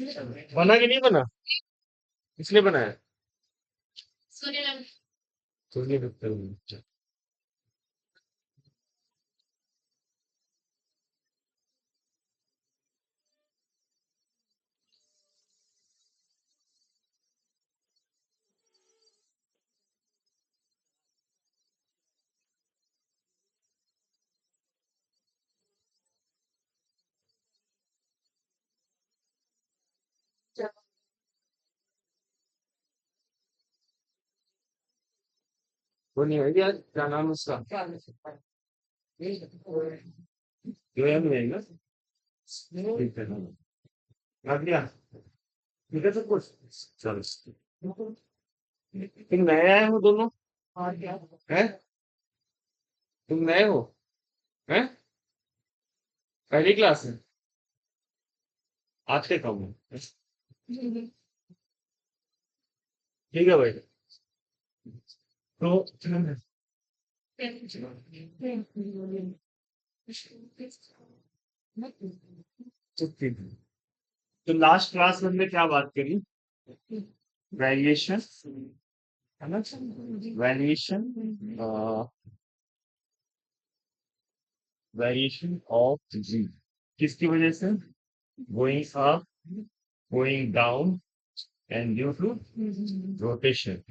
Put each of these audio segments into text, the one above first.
बना कि नहीं बना? इसलिए बनाया। सूर्य नमस्कार। वो नहीं है यार, क्या नाम है उसका? जोया में है ना? ठीक है ना? लग गया। ठीक है सब कुछ। चलो, तुम नए आए हो दोनों? हैं? तुम नए हो? हैं? पहली क्लास में? आते कब हो? ठीक है भाई। तो ठीक है। तो लास्ट क्लास में हमने क्या बात करी? वैल्यूएशन, है ना? वैल्यूएशन, वेरिएशन ऑफ जी, किसकी वजह से? Going up, going down, and due to rotation.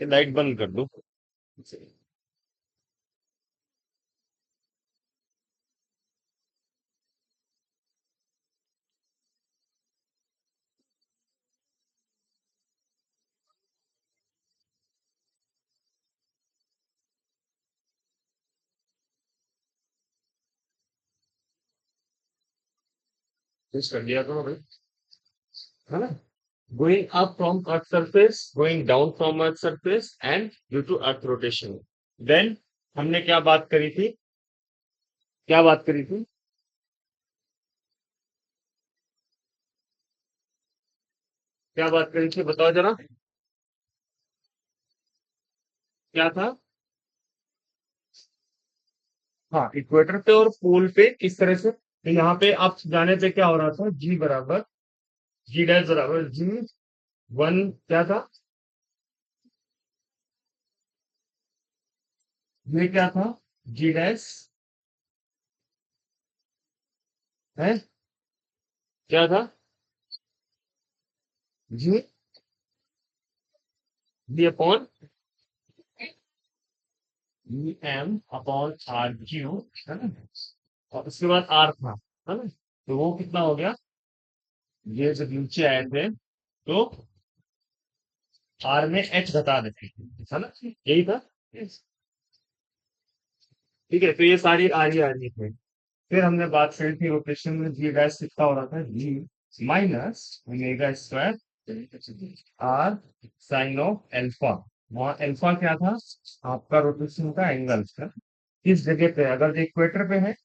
ये लाइट बंद कर दो। कुछ कर दिया करो भाई, है ना? Going up from earth surface, going down from earth surface, and due to earth rotation. Then हमने क्या बात करी थी? क्या बात करी थी? क्या बात करी थी बताओ जरा। क्या था? हाँ, इक्वेटर पे और पोल पे किस तरह से। तो यहाँ पे आप जाने पे क्या हो रहा था? जी बराबर, जी डैश बराबर जी वन, क्या था? ये क्या था? जी डैश है, क्या था? जी, B upon E M upon R Q, है ना? और उसके बाद आर था, है ना? तो वो कितना हो गया? ये जब नीचे आए थे तो आर में एच घटा देते, है ना? यही था। ठीक है, तो ये सारी आ रही थे। फिर हमने बात करी थी रोटेशन में जी डैश कितना हो रहा था? G minus omega square R sine of alpha. वहां एल्फा क्या था? आपका रोटेशन का एंगल था। किस जगह पे है? अगर इक्वेटर पे है,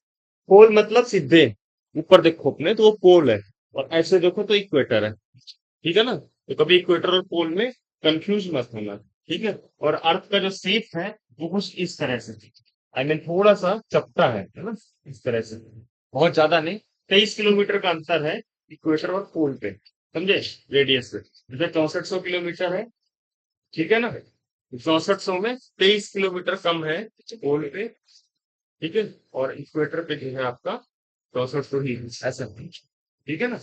पोल मतलब सीधे ऊपर देखो अपने, तो वो पोल है। और ऐसे देखो तो इक्वेटर है। ठीक है ना? तो कभी इक्वेटर और पोल में कंफ्यूज मत होना। ठीक है? और अर्थ का जो शेप है वो कुछ इस तरह से, आई मीन थोड़ा सा चपटा है ना? इस तरह से, बहुत ज्यादा नहीं। 23 किलोमीटर का अंतर है इक्वेटर और पोल पे, समझे? रेडियस पे जैसे 6400 किलोमीटर है। ठीक है ना? 6400 में 23 किलोमीटर कम है पोल पे। ठीक है? और इक्वेटर पे जो है आपका 6400 ही है, ऐसा। ठीक है ना?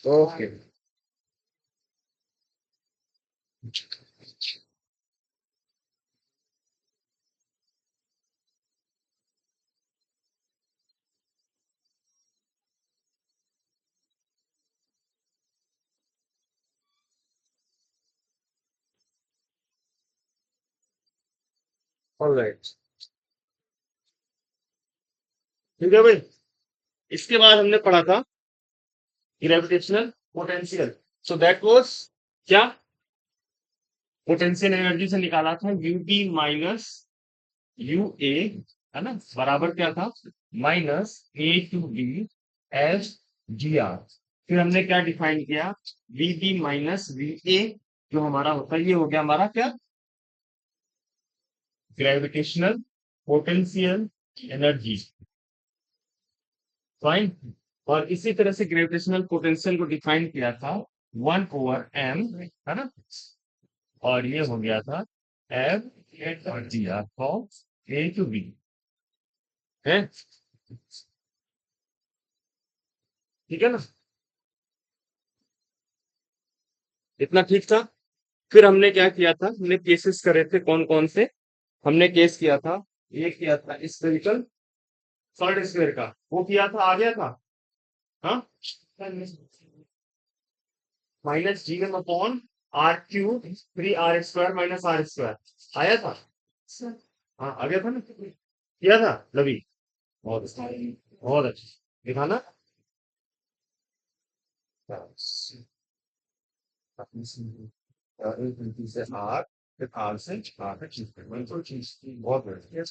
ओके। ऑलराइट। ठीक है भाई। इसके बाद हमने पढ़ा था gravitational potential. So that was क्या? पोटेंशियल एनर्जी से निकाला था U B minus U A, है ना? बराबर क्या था? Minus A to B S G R. फिर हमने क्या डिफाइन किया? V B minus V A, जो हमारा होता है, ये हो गया हमारा क्या? Gravitational potential energy. फाइन। और इसी तरह से ग्रेविटेशनल पोटेंशियल को डिफाइन किया था 1/m, है ना। और ये हो गया था F और GR from A to B, है। ठीक है ना, इतना ठीक था। फिर हमने क्या किया था, हमने केसेस करे थे कौन कौन से। हमने केस किया था, ये किया था स्फेरिकल सॉलिड स्फीयर का, वो किया था, आ गया था। हाँ, -gm/r³ 3r² -r², आया था। हाँ, आ गया था ना, किया था रवि। बहुत अच्छा, बहुत अच्छा, दिखाना। से आर, फिर आर से आर तक चीज बिल्कुल चीज बहुत बढ़िया।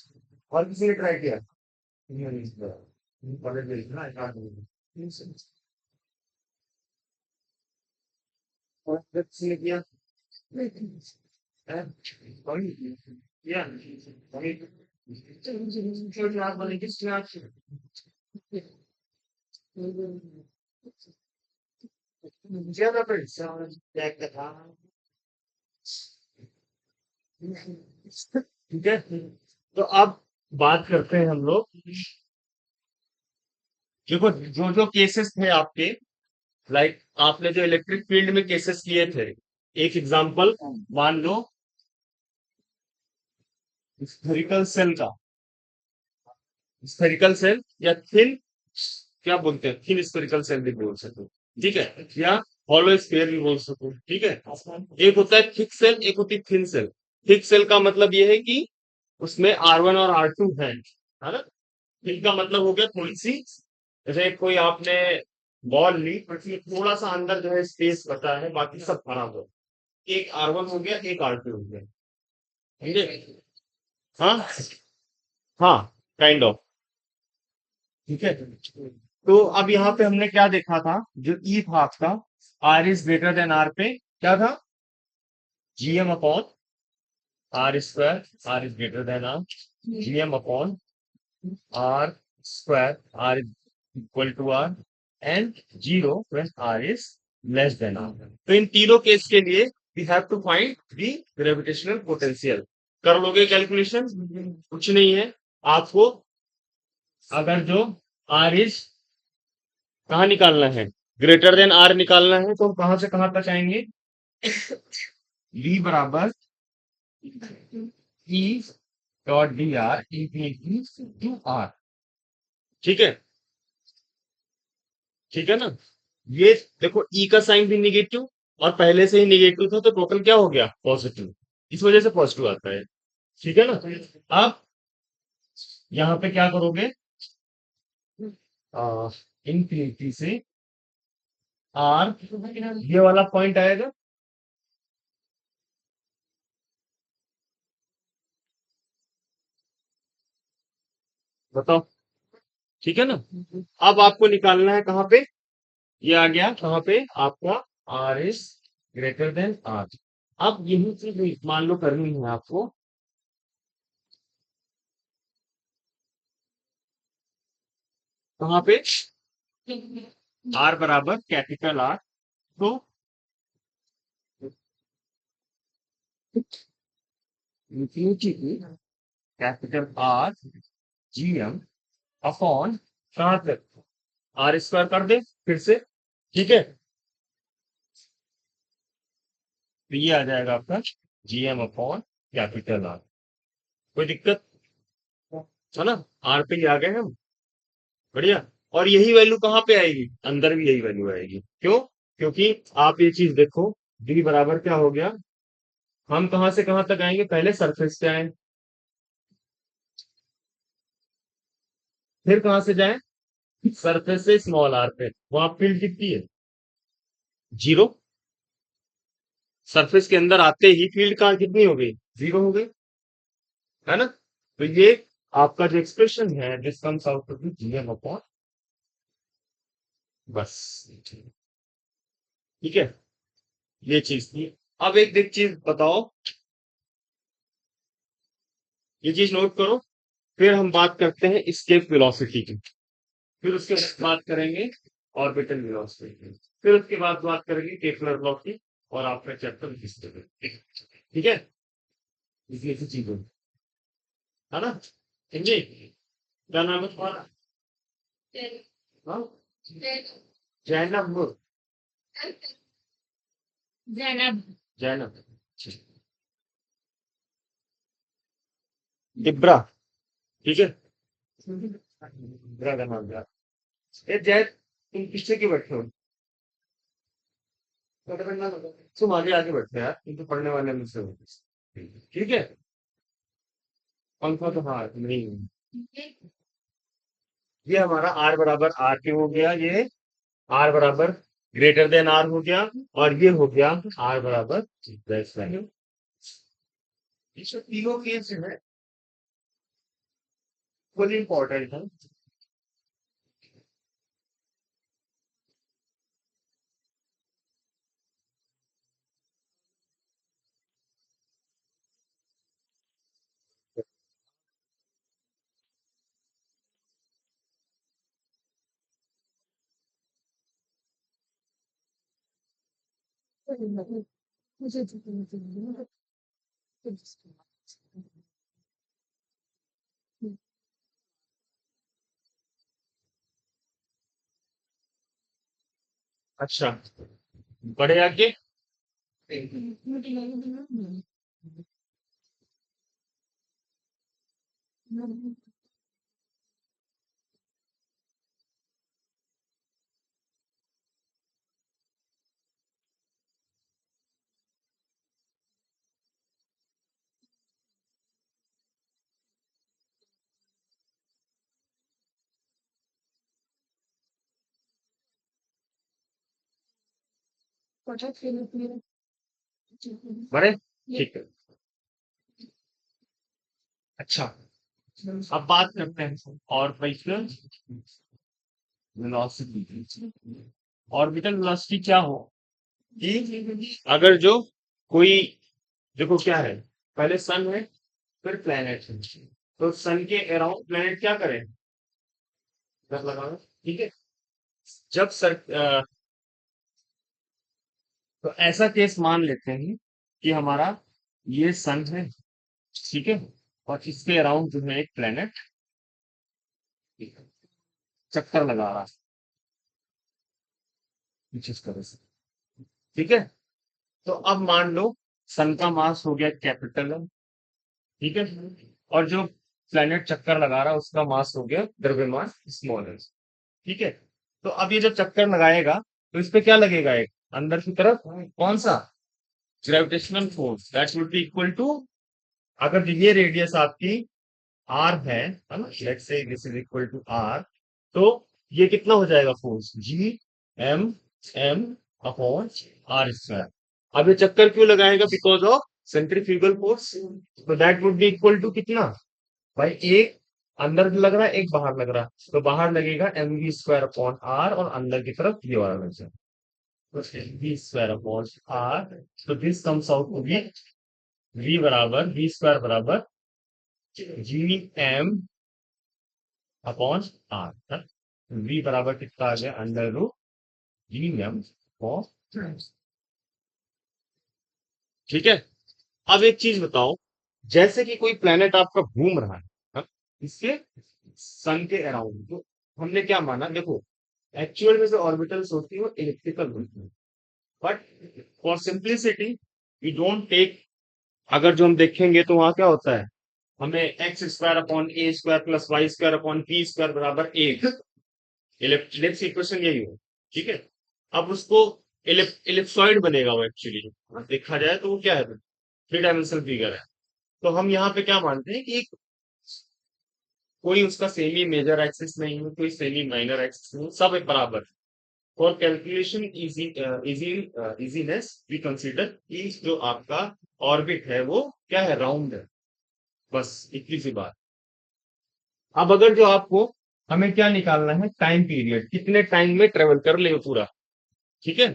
और किसी ने ट्राई किया? नहीं किया। पढ़े देखना एक आध दिन। और किसी ने किया? हैं? कोई किया? कोई? चलो क्लास बनेगी, क्लास ज्यादा परेशान बैग का था। ठीक है, तो अब बात करते हैं हम लोग। देखो, जो जो केसेस थे आपके, लाइक आपने जो इलेक्ट्रिक फील्ड में केसेस किए थे, एक एग्जांपल मान लो स्फेरिकल सेल का, स्फेरिकल सेल या थिन, क्या बोलते हैं, थिन स्फेरिकल सेल भी बोल सकते हो, ठीक है, या हॉलो स्फीयर भी बोल सको, ठीक है। एक होता है थिक सेल, एक होती है थिन सेल। थिक सेल का मतलब ये है कि उसमें R1 और R2 है ना। थिन का मतलब हो गया थोड़ी सी, जैसे कोई आपने बॉल ली, बट ये थोड़ा सा अंदर जो है स्पेस बचा है, बाकी सब भरा हुआ है। एक R1 हो गया, एक R2 हो गया, समझे। हाँ, हाँ, काइंड ऑफ, ठीक है। तो अब यहाँ पे हमने क्या देखा था, जो ई था आपका, R is greater than R पे क्या था, GM/R², R is greater than R, GM/R², R is equal to R, and 0 when R is less than R। तो इन तीनों केस के लिए we have to find the gravitational potential. कर लोगे calculation, कुछ नहीं है आपको। अगर जो R is कहाँ निकालना है, ग्रेटर देन R निकालना है, तो हम कहां से कहां तक आएंगे, V बराबर E dot dr to R, ठीक है, ठीक है ना। ये देखो, ई का साइन भी निगेटिव और पहले से ही निगेटिव था, तो टोटल क्या हो गया, पॉजिटिव, इस वजह से पॉजिटिव आता है, ठीक है ना। अब यहाँ पे क्या करोगे, इनफिनिटी से आर, ये वाला पॉइंट आएगा, बताओ, ठीक है ना। अब आपको निकालना है कहाँ पे, ये आ गया कहाँ पे आपका, R is greater than R. अब यही चीज मान लो करनी है आपको, कहाँ पे, आर बराबर कैपिटल आर, तो इंफिनिटी की कैपिटल आर GM अपॉन, कहाँ तक, R² कर दे फिर से, ठीक है। तो ये आ जाएगा आपका GM अपॉन कैपिटल आर, कोई दिक्कत है ना। आर पे ही आ गए हम, बढ़िया। और यही वैल्यू कहाँ पे आएगी, अंदर भी यही वैल्यू आएगी, क्यों, क्योंकि आप ये चीज देखो, डी बराबर क्या हो गया, हम कहां से कहां तक आएंगे, पहले सरफेस से आए, फिर कहां से जाए, सरफेस से स्मॉल आर पे, वहां फील्ड कितनी है, 0। सरफेस के अंदर आते ही फील्ड कहाँ कितनी हो गई, 0 हो गई, है ना। तो ये आपका जो एक्सप्रेशन है, this comes out to be GM upon, बस, ठीक है, ये चीज थी। अब एक एक चीज बताओ, ये चीज नोट करो, फिर हम बात करते हैं escape velocity की। फिर उसके बाद बात करेंगे ऑर्बिटल वेलोसिटी, फिर उसके बाद बात करेंगे केपलर लॉ की, और आपका चैप्टर हिस्ट्री का। ठीक है, इसी ऐसी चीजें है ना। समझे, क्या नाम है तुम्हारा? हाँ? जैनब। जैनब। जैनब। दिब्रा। ठीक है, दिब्रा का नाम यार। ए जैन, तुम पीछे क्यों बैठे हो? तुम आगे आगे बैठे हो यार, तुम तो पढ़ने वाले मुझसे हो। ठीक है, पंखा तो हाँ नहीं है। ये हमारा आर बराबर आर के हो गया, ये आर बराबर ग्रेटर देन आर हो गया, और ये हो गया आर बराबर लेस देन। ये तीनों केस है फुल इंपॉर्टेंट है। अच्छा, बढ़े आगे। बढ़े, ठीक है। अच्छा, अब बात करते हैं ऑर्बिटल वेलोसिटी। ऑर्बिटल वेलोसिटी क्या हो कि अगर जो कोई, देखो क्या है, पहले सन है, फिर प्लेनेट है, तो सन के अराउंड प्लेनेट क्या करे, रख लगाओ। ठीक है, जब सर तो ऐसा केस मान लेते हैं कि हमारा ये सन है, ठीक है, और इसके अराउंड जो है एक प्लेनेट चक्कर लगा रहा है कुछ इस तरह से। ठीक है, तो अब मान लो सन का मास हो गया कैपिटल है, ठीक है, और जो प्लेनेट चक्कर लगा रहा है उसका मास हो गया द्रव्यमान स्मॉल है। ठीक है, तो अब ये जब चक्कर लगाएगा तो इस पे क्या लगेगा, एक अंदर की तरफ कौन सा gravitational force, that would be equal to, अगर ये रेडियस आपकी आर है ना, let's say this is equal to R, तो ये कितना हो जाएगा force, G M M upon R square. अब ये चक्कर क्यों लगाएगा, बिकॉज ऑफ सेंट्रीफ्यूगल फोर्स, तो that would be equal to कितना, भाई एक अंदर लग रहा है एक बाहर लग रहा है, तो बाहर लगेगा M V square upon R, और अंदर की तरफ ये वाला लग जाए, तो M V square upon R, तो this comes out to be V बराबर वी स्क्वायर बराबर G M upon R. V बराबर कितना आ गया, under root G M upon. ठीक है, अब एक चीज बताओ, जैसे कि कोई प्लेनेट आपका घूम रहा है, हाँ, इसके सन के अराउंड, तो हमने क्या माना, देखो एक्चुअल में जो ऑर्बिटल्स होती है वो इलिप्टिकल होती है, but for simplicity we don't take, अगर जो हम देखेंगे तो वहां क्या होता है, हमें X square upon A square plus Y square upon B square बराबर एक, इलिप्स इक्वेशन यही हो। ठीक है, अब उसको इलिप्सॉइड बनेगा वो, एक्चुअली देखा जाए तो वो क्या है, थ्री डायमेंशनल फिगर है। तो हम यहाँ पे क्या मानते हैं कि कोई उसका सेमी मेजर एक्सिस नहीं है, कोई सेमी माइनर एक्सिस नहीं, सब एक बराबर। For calculation easiness we consider कि जो आपका ऑर्बिट है वो क्या है, राउंड है, बस इतनी सी बात। अब अगर जो आपको, हमें क्या निकालना है, टाइम पीरियड, कितने टाइम में ट्रेवल कर ले पूरा। ठीक है,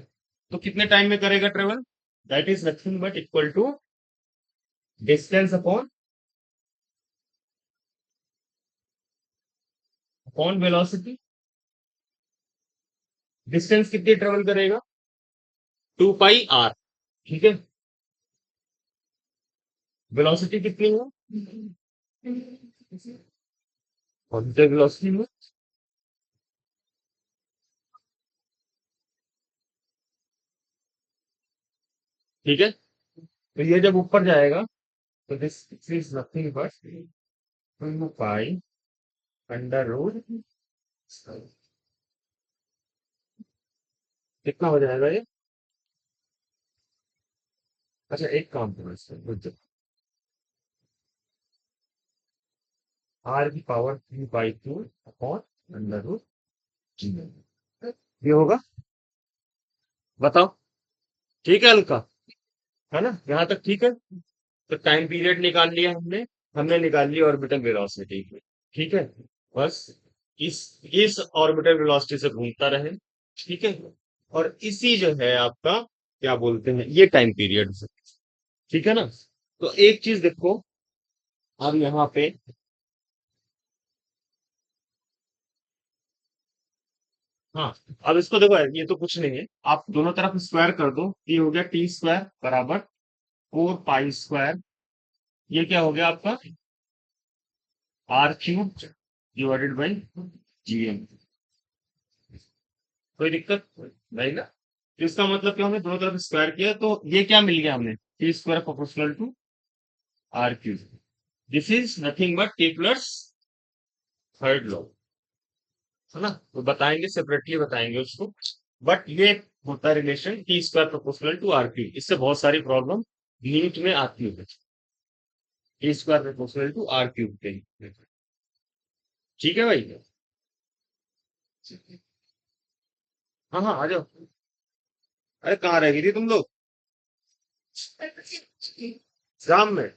तो कितने टाइम में करेगा travel, that is nothing but equal to distance upon velocity. Distance कितनी ट्रेवल करेगा? 2 पाई r। ठीक है। वेलोसिटी कितनी है? पॉजिटिव वेलोसिटी में। ठीक है। तो ये जब ऊपर जाएगा तो this is nothing but 2 pi under root. कितना हो जाएगा ये? अच्छा एक काम करो इससे, रुक जाओ। आर की पावर 3/2 अपॉन अंडर रूट जी। ये होगा, बताओ। ठीक है हल्का, है ना? यहाँ तक ठीक है। तो टाइम पीरियड निकाल लिया हमने। हमने निकाल लिया ऑर्बिटल वेलोसिटी। ठीक है। बस इस इस ऑर्बिटल वेलोसिटी से घूमता रहे। ठीक है। और इसी जो है आपका क्या बोलते हैं, ये टाइम पीरियड। ठीक है ना? तो एक चीज देखो, अब यहाँ पे हाँ, अब इसको देखो यार, ये तो कुछ नहीं है, आप दोनों तरफ स्क्वायर कर दो। ये हो गया टी स्क्वायर बराबर 4 पाई स्क्वायर। ये क्या हो गया आपका? r³ divided by gm। कोई दिक्कत नहीं ना? तो इसका मतलब क्या, हमने दोनों तरफ स्क्वायर किया तो ये क्या मिल गया हमने? T square proportional to r³। This is nothing but Kepler's third law. है ना? तो बताएंगे, सेपरेटली बताएंगे उसको। बट ये होता है relation T square proportional to r³। इससे बहुत सारी प्रॉब्लम नीट में आती है। T square proportional to r³ के। ठीक है भाई। हाँ हाँ आ जाओ। अरे कहाँ रह गई थी तुम लोग? शाम में।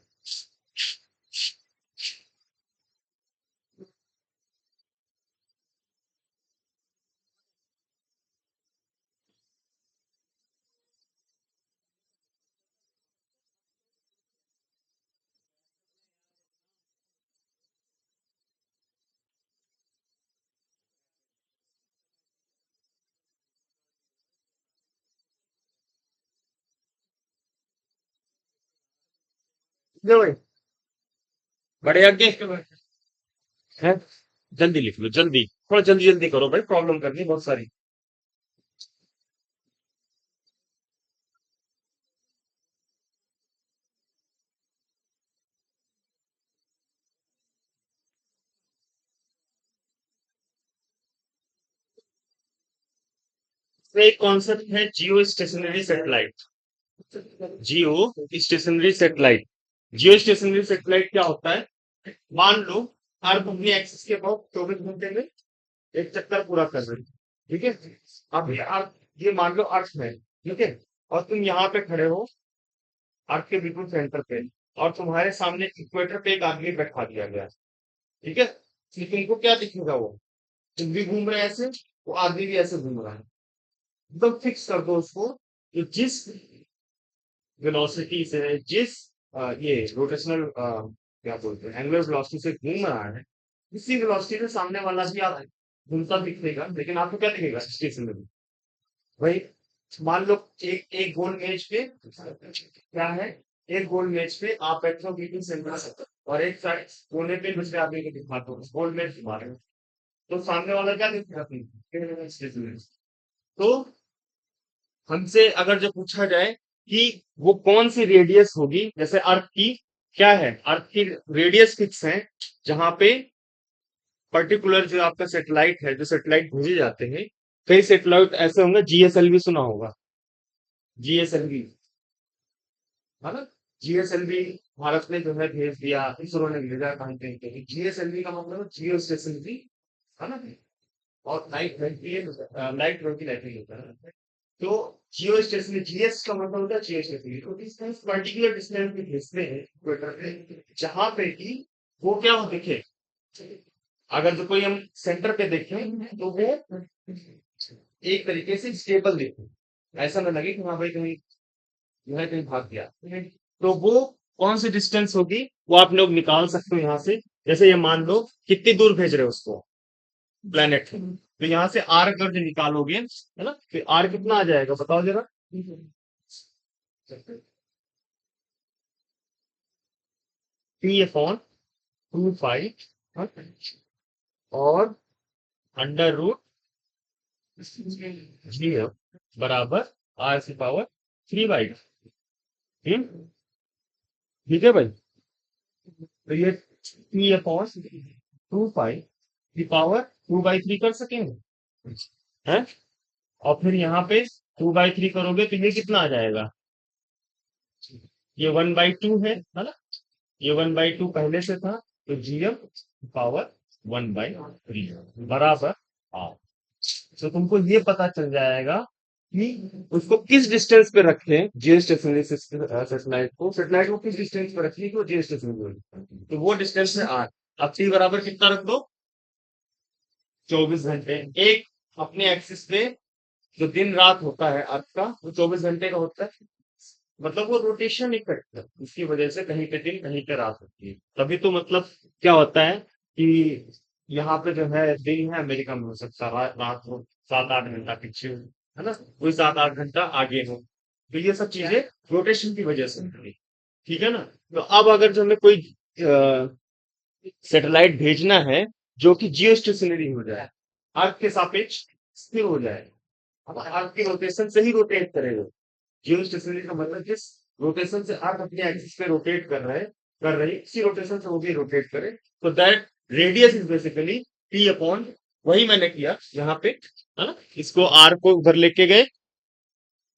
ले भाई, बड़े आगे है। जल्दी लिख लो, जल्दी, थोड़ा जल्दी जल्दी करो भाई, प्रॉब्लम करनी है बहुत सारी। तो एक कॉन्सेप्ट है जियो स्टेशनरी सेटेलाइट। जियो स्टेशनरी सेटेलाइट। जियो स्टेशनरी सेटेलाइट क्या होता है? मान लो अर्थ अपनी एक्सिस के अबाउट 24 घंटे में एक चक्कर पूरा कर रही है। ठीक है। अब ये अर्थ, ये मान लो अर्थ है। ठीक है। और तुम यहाँ पे खड़े हो, अर्थ के बिल्कुल सेंटर पे, और तुम्हारे सामने इक्वेटर पे एक आदमी बैठा दिया गया है। ठीक है। फिर तुमको क्या दिखेगा? वो तुम भी घूम रहे हैं ऐसे, वो आदमी भी ऐसे घूम रहा है। एकदम फिक्स कर दो उसको कि जिस वेलोसिटी से, जिस ये रोटेशनल क्या बोलते हैं, एंगुलर वेलोसिटी से घूम रहा है, इसी वेलोसिटी से सामने वाला भी आप घूमता दिखेगा, लेकिन आपको क्या दिखेगा स्टेशन में? भाई मान लो एक एक गोल मेज पे क्या है, एक गोल मेज पे आप बैठे हो मीटिंग सेंटर, और एक साइड कोने पे दूसरे आदमी को दिखाते हो गोल मेज घुमा रहे हो, तो सामने वाला क्या दिखेगा तुमको? स्टेशन में। तो हमसे अगर जो पूछा जाए कि वो कौन सी रेडियस होगी, जैसे अर्थ की क्या है, अर्थ की रेडियस फिक्स है, जहां पे पर्टिकुलर जो आपका सेटेलाइट है, जो सेटेलाइट भेजे जाते हैं, कई सेटेलाइट ऐसे होंगे, जीएसएलवी सुना होगा। जीएसएलवी, है ना? जीएसएलवी भारत ने जो है भेज दिया, इसरो ने भेजा कहीं कहीं पे। जीएसएलवी का मतलब है जियो स्टेशनरी, है ना? और नाइट नाइट लाइटिंग होता है। तो जियो स्टेशनरी, जीएस का मतलब होता है जियो स्टेशनरी। तो डिस्टेंस पर्टिकुलर डिस्टेंस पे भेजते हैं इक्वेटर पे, जहां पे कि वो क्या हो दिखे। अगर जो कोई हम सेंटर पे देखें तो वो एक तरीके से स्टेबल दिखे, ऐसा ना लगे कि हाँ भाई कहीं जो है कहीं भाग गया। तो वो कौन सी डिस्टेंस होगी, वो आप लोग निकाल सकते हो यहाँ से। जैसे ये मान लो कितनी दूर भेज रहे हो उसको, प्लेनेट तो यहाँ से आर अगर जो निकालोगे है ना, तो आर कितना आ जाएगा बताओ जरा। पी अपॉन 2 पाई और अंडर रूट जी बराबर आर की पावर 3/2। ठीक है भाई। तो ये पी अपॉन 2 पाई की पावर 2/3 कर सकेंगे हैं। और फिर यहाँ पे 2/3 करोगे तो ये कितना आ जाएगा, ये 1/2 है ना। ये 1/2 पहले से था, तो जीएम पावर 1/3 बराबर आर। तो तुमको ये पता चल जाएगा कि उसको किस डिस्टेंस पे रखें, जियो स्टेशनरी सेटेलाइट को किस डिस्टेंस पे रखिए कि वो जियो स्टेशनरी, तो वो डिस्टेंस है आर। अब टी बराबर कितना रख दो, 24 घंटे। एक अपने एक्सिस पे जो दिन रात होता है अर्थ का, वो 24 घंटे का होता है। मतलब वो रोटेशन इफेक्ट है, उसकी वजह से कहीं पे दिन कहीं पे रात होती है। तभी तो मतलब क्या होता है कि यहाँ पे जो है दिन है, अमेरिका में हो सकता है रात हो 7-8 घंटा पीछे हो, है ना, कोई 7-8 घंटा आगे हो। तो ये सब चीजें रोटेशन की वजह से होती है। ठीक है ना। तो अब अगर जो हमें कोई सैटेलाइट भेजना है जो कि जियो स्टेशनरी हो जाए, अर्थ के सापेक्ष स्थिर हो जाए, अब अर्थ की रोटेशन से ही रोटेट करेगा। जियो स्टेशनरी का मतलब जिस रोटेशन से अर्थ अपने एक्सिस पे रोटेट कर रही उसी रोटेशन से वो भी रोटेट करे, तो that radius is basically T upon, वही मैंने किया यहाँ पे, है ना। इसको आर को उधर लेके गए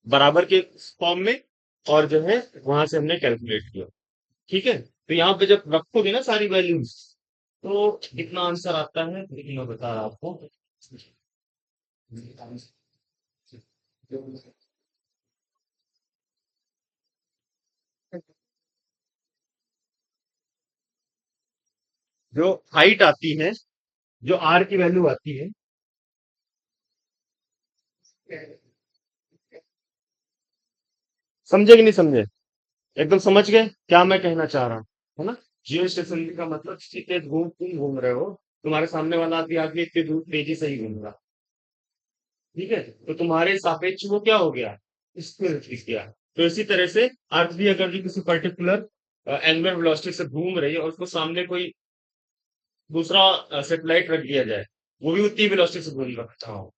बराबर के फॉर्म में, और जो है वहां से हमने कैलकुलेट किया। ठीक है। तो यहाँ पे जब रखोगे ना सारी वैल्यूज, तो कितना आंसर आता है लेकिन मैं बता रहा हूं आपको। जो हाइट आती है, जो आर की वैल्यू आती है, समझे कि नहीं समझे, एकदम समझ गए क्या मैं कहना चाह रहा हूँ, है ना। जियो स्टेशनरी का मतलब सीधे तुम घूम रहे हो, तुम्हारे सामने वाला आदमी आगे इतनी दूर तेजी से ही घूम रहा। ठीक है। तो तुम्हारे सापेक्ष वो क्या हो गया, स्थिर दिख गया। तो इसी तरह से अर्थ भी अगर जो किसी पर्टिकुलर एंगुलर वेलोसिटी से घूम रही है और उसको सामने कोई दूसरा सेटेलाइट रख दिया जाए, वो भी उतनी वेलोसिटी से घूम रहा हो,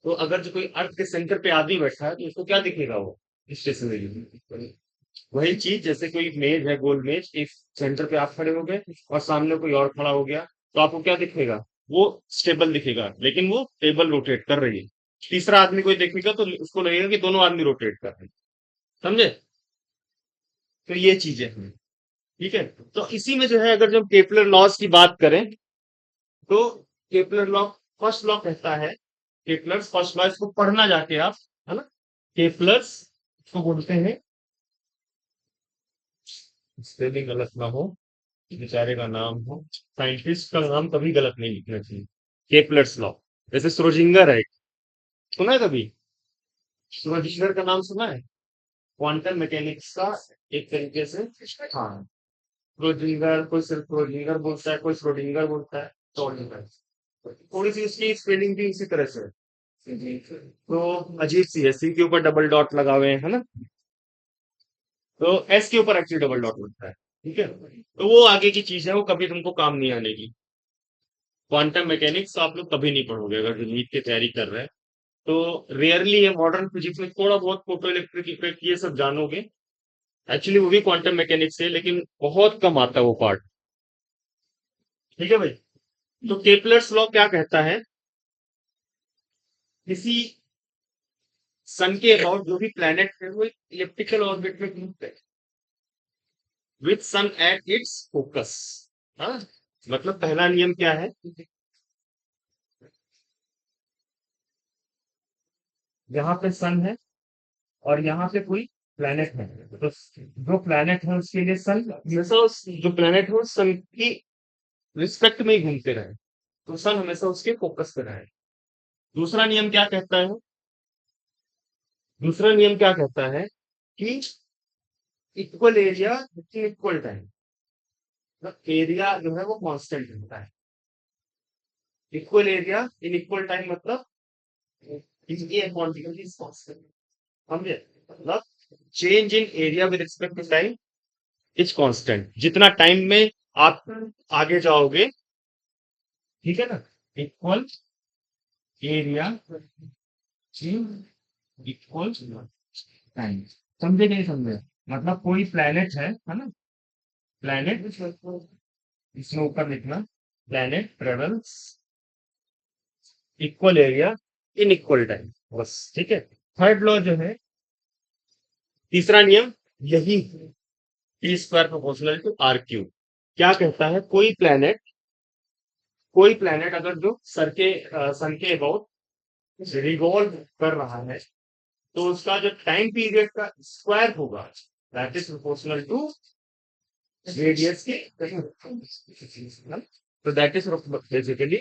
तो अगर जो कोई अर्थ के सेंटर पे आदमी बैठा है तो उसको क्या दिखेगा, वो स्टेशनरी। वही चीज जैसे कोई मेज है, गोल मेज, एक सेंटर पे आप खड़े हो गए और सामने कोई और खड़ा हो गया, तो आपको क्या दिखेगा, वो स्टेबल दिखेगा, लेकिन वो टेबल रोटेट कर रही है। तीसरा आदमी कोई देखेगा तो उसको लगेगा कि दोनों आदमी रोटेट कर रहे हैं। समझे। तो ये चीजें हैं। ठीक है। तो इसी में जो है अगर जब केपलर लॉज की बात करें, तो केपलर लॉ, फर्स्ट लॉ कहता है, केपलर्स फर्स्ट लॉ, इसको पढ़ना जाके आप, है ना। केपलर्स को बोलते हैं, स्पेलिंग गलत ना हो, बेचारे का नाम हो, साइंटिस्ट का नाम कभी गलत नहीं लिखना चाहिए। केपलर्स लॉ, जैसे श्रोडिंगर है, सुना है कभी, श्रोडिंगर का नाम सुना है, क्वांटम मैकेनिक्स का एक तरीके से। हाँ, श्रोडिंगर, कोई सिर्फ श्रोडिंगर बोलता है, कोई श्रोडिंगर बोलता है, श्रोडिंगर। थोड़ी सी उसकी स्पेलिंग भी इसी तरह से है। तो अजीब सी है, सी के ऊपर डबल डॉट लगा हुए हैं, है ना। तो एस के ऊपर एक्चुअली डबल डॉट लगता है। ठीक है। तो वो आगे की चीज है, वो कभी तुमको काम नहीं आने की। क्वांटम मैकेनिक्स आप लोग कभी नहीं पढ़ोगे अगर जो नीट की तैयारी कर रहे हैं। तो रेयरली है, मॉडर्न फिजिक्स में थोड़ा बहुत फोटो इलेक्ट्रिक इफेक्ट ये सब जानोगे, एक्चुअली वो भी क्वांटम मैकेनिक्स है, लेकिन बहुत कम आता है वो पार्ट। ठीक है भाई। तो केपलर्स लॉ क्या कहता है, किसी सन के अबाउट जो भी प्लेनेट है वो एक इलिप्टिकल ऑर्बिट में घूमते हैं with sun at its focus. हाँ, मतलब पहला नियम क्या है, यहाँ पे सन है और यहाँ पे कोई प्लेनेट है, तो जो प्लेनेट है उसके लिए सन हमेशा जो प्लेनेट है उस सन की रिस्पेक्ट में ही घूमते रहे, तो सन हमेशा उसके फोकस पे रहे। दूसरा नियम क्या कहता है, दूसरा नियम क्या कहता है कि equal area equal time, area जो है वो कांस्टेंट रहता है। Equal area in equal time मतलब ये क्वांटिटी इज कांस्टेंट, समझे? मतलब change in area with respect to time is constant, जितना टाइम में आप आगे जाओगे, ठीक है ना, इक्वल एरिया इक्वल टाइम। समझे नहीं समझे? मतलब कोई प्लेनेट है ना, प्लेनेट, इसमें ऊपर लिखना, planet travels equal area in equal time, बस, ठीक है। थर्ड लॉ जो है, तीसरा नियम यही, T square proportional to R cube. क्या कहता है, कोई प्लेनेट अगर जो सन के अबाउट रिवॉल्व कर रहा है, तो उसका जो टाइम पीरियड का स्क्वायर होगा, that is proportional to radius के, तो that is basically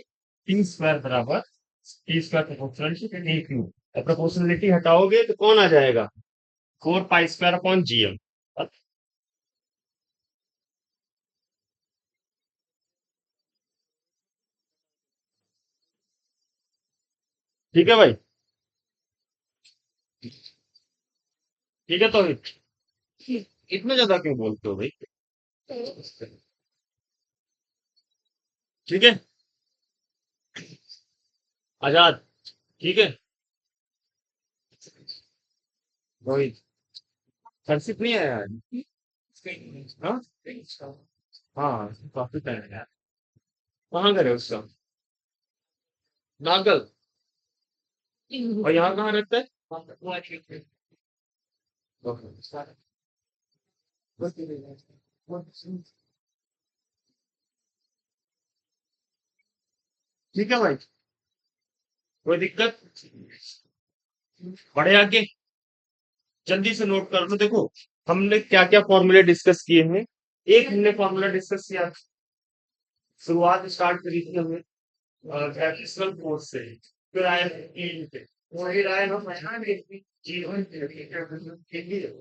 T square बराबर T square proportional to A cube. Proportionality हटाओगे तो कौन आ जाएगा, 4 पाई स्क्वायर अपॉन जीएम। ठीक है भाई, ठीक है, तो इतना ज्यादा क्यों बोलते हो भाई? ठीक है, आजाद, ठीक है, रोहित, संक्षिप्त नहीं है यार। हाँ, हाँ, काफी टाइम है यार। कहाँ करे उसका नागल, और यहाँ कहाँ रहता है? ठीक है भाई, कोई दिक्कत? बढ़े आगे, जल्दी से नोट कर लो। देखो, हमने क्या क्या फॉर्मूले डिस्कस किए हैं। एक हमने फॉर्मूला डिस्कस किया, शुरुआत स्टार्ट करी थी हमने ग्रेविटेशनल फोर्स से, फिर आए फील्ड पे, वही आए हम जीवन, ठीक है।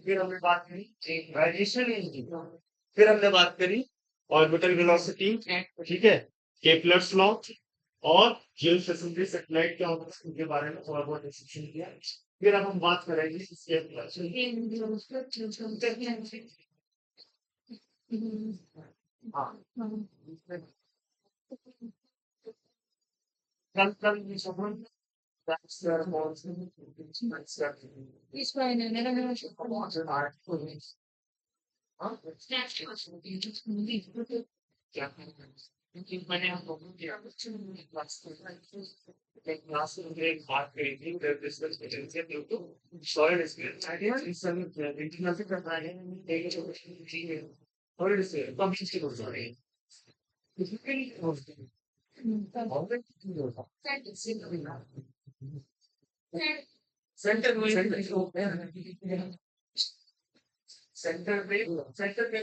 फिर हमने बात करी वाइब्रेशन एनर्जी, फिर हमने बात करी ऑर्बिटल वेलोसिटी, ठीक है, केपलर्स लॉ, और जियोस्टेशनरी सैटेलाइट क्या होता है उनके बारे में थोड़ा बहुत डिस्कशन किया। फिर अब हम बात करेंगे इसके हाँ, कल कल ये सब हम that's the It's fine, and then I'm going to art for this. Huh? क्या क्योंकि मैंने आपको दिया क्लास में एक बात करी थी, डिस्कस करी थी, तो सॉलिड स्केल आइडिया इस समय इंटरनल से करना है, एक जो ठीक है, सॉलिड स्केल कम चीज की हो जा रही है, इसके लिए होता है और भी होता है सेंटर में सेंटर में सेंटर में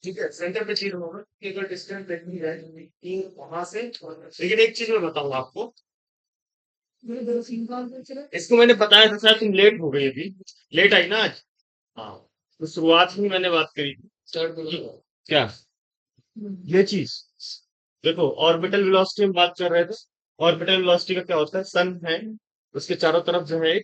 ठीक है, सेंटर पे जीरो होगा, कि अगर डिस्टेंस देखनी है कि वहां से, लेकिन एक चीज मैं बताऊंगा आपको, इसको मैंने बताया था, शायद तुम लेट हो गई अभी, लेट आई ना आज। हाँ, तो शुरुआत में मैंने बात करी थी क्या, ये चीज, देखो ऑर्बिटल वेलोसिटी हम बात कर रहे थे। ऑर्बिटल वेलोसिटी का क्या होता है, सन है, उसके चारों तरफ जो है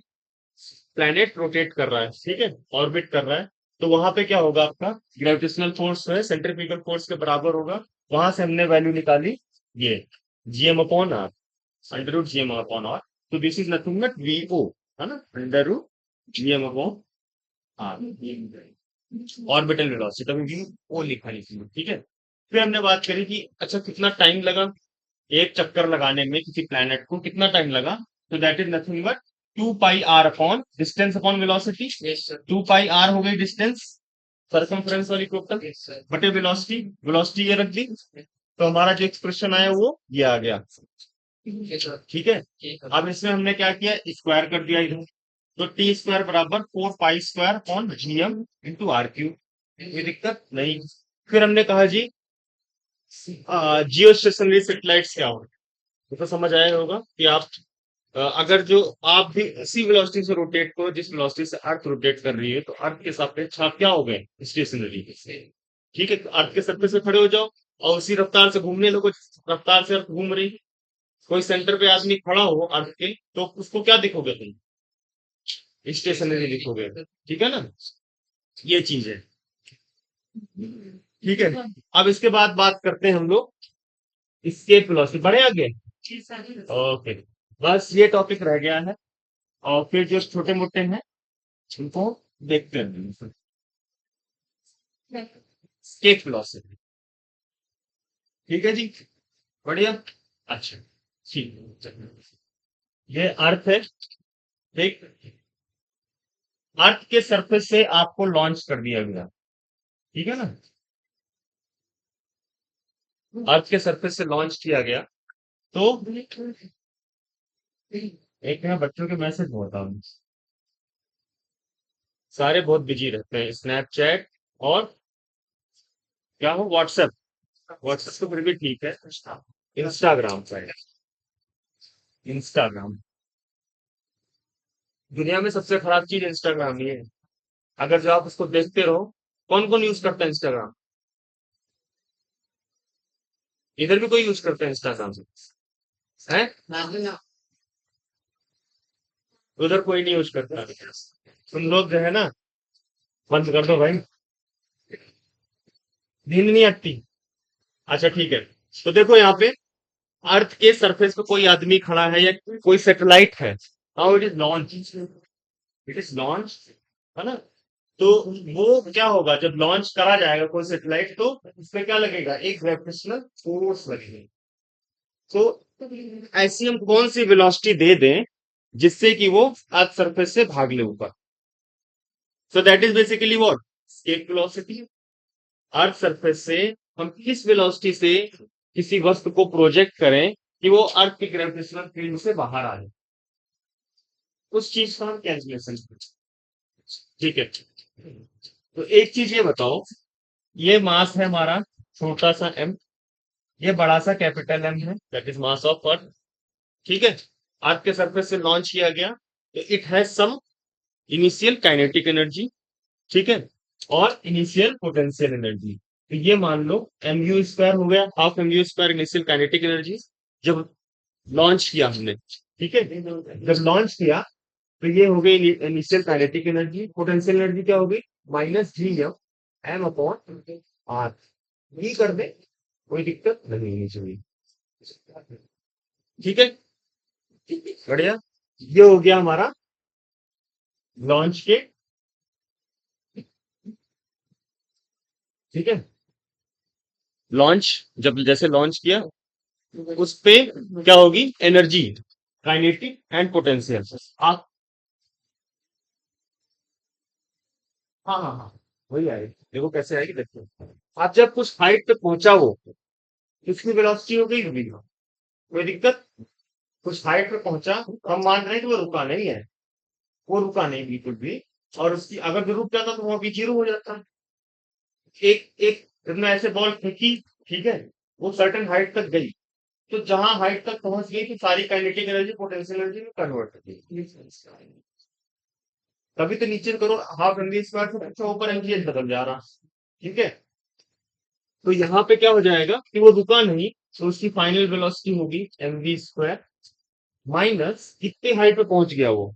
प्लेनेट रोटेट कर रहा है, ठीक है, ऑर्बिट कर रहा है, तो वहां पे क्या होगा, आपका ग्रेविटेशनल फोर्स है सेंट्रीफ्यूगल फोर्स के बराबर होगा। वहां से हमने वैल्यू निकाली, ये GM upon R, under root GM upon R, तो this is nothing but VO, है ना, under root GM upon R, orbital velocity, तभी वीओ लिखा है इसमें, ठीक है। फिर हमने बात करी कि अच्छा कितना टाइम लगा एक चक्कर लगाने में किसी प्लेनेट को, कितना टाइम लगा, तो that is nothing but 2 pi R upon distance upon velocity. 2 pi R हो गई डिस्टेंस, सरकमफ्रेंस वाली टोटल, बटे वेलोसिटी, वेलोसिटी ये रख दी, तो हमारा जो एक्सप्रेशन आया वो ये आ गया, ठीक है। अब इसमें हमने क्या किया, स्क्वायर कर दिया इधर, तो टी स्क्वायर बराबर 4 pi square upon GM into R cube, कोई दिक्कत नहीं। फिर हमने कहा जी जियो स्टेशनरी सेटेलाइट्स क्या होगा, तो समझ आया होगा कि आप अगर जो आप भी उसी वेलोसिटी से रोटेट करो जिस वेलोसिटी से अर्थ रोटेट कर रही है, तो अर्थ के सापेक्ष आप क्या हो गए? स्टेशनरी। ठीक है, तो अर्थ के सरफेस पे खड़े हो जाओ और उसी रफ्तार से घूमने लगो जिस रफ्तार से अर्थ घूम रही है। कोई सेंटर पे आदमी खड़ा हो अर्थ के, तो उसको क्या दिखोगे तुम? स्टेशनरी दिखोगे। ठीक है ना? ये चीज है। ठीक है, अब इसके बाद बात करते हैं हम लोग स्केप वेलोसिटी। बढ़े आगे? ओके, बस ये टॉपिक रह गया है। और फिर जो छोटे मोटे हैं उनको देखते हैं। Escape velocity. ठीक है जी, बढ़िया। अच्छा, ठीक। ये अर्थ है। ठीक, अर्थ के सरफेस से आपको लॉन्च कर दिया गया। ठीक है ना? अर्थ के सरफेस से लॉन्च किया गया। तो एक मैं बच्चों के मैसेज होता हूँ, सारे बहुत बिजी रहते हैं, स्नैपचैट और क्या हो, व्हाट्सएप। व्हाट्सएप तो फिर भी ठीक है, इंस्टाग्राम पर। इंस्टाग्राम दुनिया में सबसे खराब चीज इंस्टाग्राम ही है। अगर जो आप उसको देखते रहो, कौन कौन यूज करता है इंस्टाग्राम? इधर भी कोई यूज करता है इंस्टाग्राम से है? उधर कोई नहीं यूज करता। तुम लोग जो है ना, बंद कर दो भाई, नींद नहीं आती। अच्छा ठीक है, तो देखो यहाँ पे अर्थ के सरफेस पे कोई आदमी खड़ा है या कोई सैटेलाइट है। How it is launch? It is launch, है ना? तो वो क्या होगा जब लॉन्च करा जाएगा कोई सैटेलाइट, तो उसमें क्या लगेगा? एक ग्रेविटेशनल फोर्स लगेगी। तो ऐसी हम कौन सी वेलोसिटी दे दें जिससे कि वो अर्थ सरफेस से भाग ले ऊपर? So that is basically what? Escape velocity. Earth surface से हम किस वेलोसिटी से किसी वस्तु को प्रोजेक्ट करें कि वो अर्थ के ग्रेविटेशनल फील्ड से बाहर आ जाए, उस चीज का हम कैलकुलेशन करें। ठीक है, तो एक चीज ये बताओ, ये मास है हमारा छोटा सा m, ये बड़ा सा कैपिटल M है, that is mass of earth. ठीक है, अर्थ के सरफेस से लॉन्च किया गया, तो it has some initial kinetic energy. ठीक है, और इनिशियल पोटेंशियल एनर्जी। तो ये मान लो एम यू स्क्वायर हो गया, half M U square initial kinetic energy जब लॉन्च किया हमने। ठीक है, जब लॉन्च किया तो ये हो गई initial kinetic energy. Potential energy क्या हो गई? Minus G M M upon R. ये कर दे, कोई दिक्कत नहीं होनी चाहिए। ठीक है, बढ़िया। ये हो गया हमारा लॉन्च के। ठीक है, लॉन्च जब जैसे लॉन्च किया, उस पे क्या होगी? Energy, kinetic and potential. आप, हाँ हाँ हाँ, वही आएगी। देखो कैसे आएगी, देखो। आप जब कुछ हाइट पे पहुंचा हो, कितनी वेलोसिटी हो गई होगी? कोई दिक्कत? कुछ हाइट पे पहुंचा, हम मान रहे हैं कि वो रुका नहीं है, वो रुका नहीं बिल्कुल भी। और उसकी अगर जो रुक जाता तो वहां भी जीरो हो जाता। एक एक तुमने ऐसे बॉल फेंकी, ठीक है, वो सर्टेन हाइट तक गई, तो जहां हाइट तक पहुंच गई तो सारी काइनेटिक एनर्जी पोटेंशियल एनर्जी में कन्वर्ट हो गई। तभी तो नीचे करो हाफ एम वी स्क्वायर से अच्छा ऊपर एम बदल जा रहा। ठीक है, तो यहाँ पे क्या हो जाएगा कि वो रुका नहीं, तो उसकी फाइनल वेलोसिटी होगी एम वी स्क्वायर माइनस कितने हाइट पे पहुंच गया वो?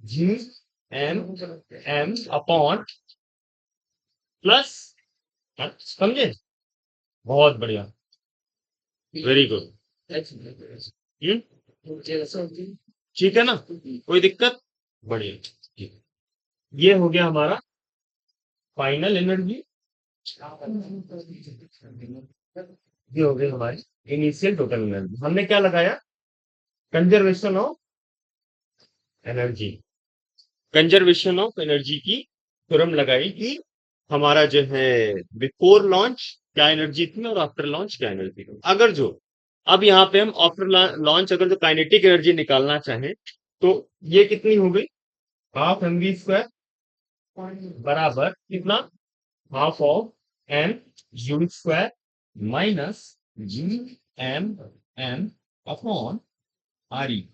G M M upon plus. समझे? बहुत बढ़िया, वेरी गुड। ठीक है ना? कोई दिक्कत? बढ़िया, ठीक। ये हो गया हमारा फाइनल एनर्जी, ये हो गई हमारी इनिशियल टोटल एनर्जी। हमने क्या लगाया? Conservation of energy. Conservation of energy की थ्योरम लगाई कि हमारा जो है बिफोर लॉन्च क्या एनर्जी थी और आफ्टर लॉन्च क्या एनर्जी थी। अगर जो अब यहाँ पे हम आफ्टर लॉन्च अगर जो काइनेटिक एनर्जी निकालना चाहें, तो ये कितनी हो गई? हाफ एम वी स्क्वायर बराबर कितना? Half of M U square minus G M M upon R E.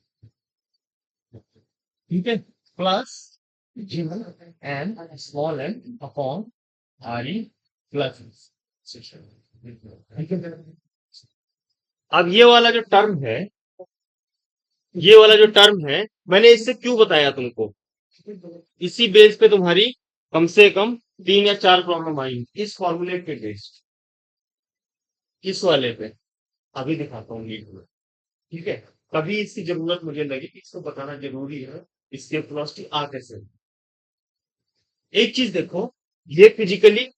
ठीक है, plus G N small N upon R E plus, ठीक है। अब ये वाला जो टर्म है, ये वाला जो टर्म है, मैंने इससे क्यों बताया तुमको, इसी बेस पे तुम्हारी कम से कम 3 या 4 प्रॉब्लम आई इस फॉर्मूले के बेस्ड, इस वाले पे। अभी दिखाता हूँ नीट में, ठीक है। कभी इसकी जरूरत मुझे लगी कि इसको बताना जरूरी है, इसके वेलोसिटी आ कैसे। एक चीज देखो, ये फिजिकली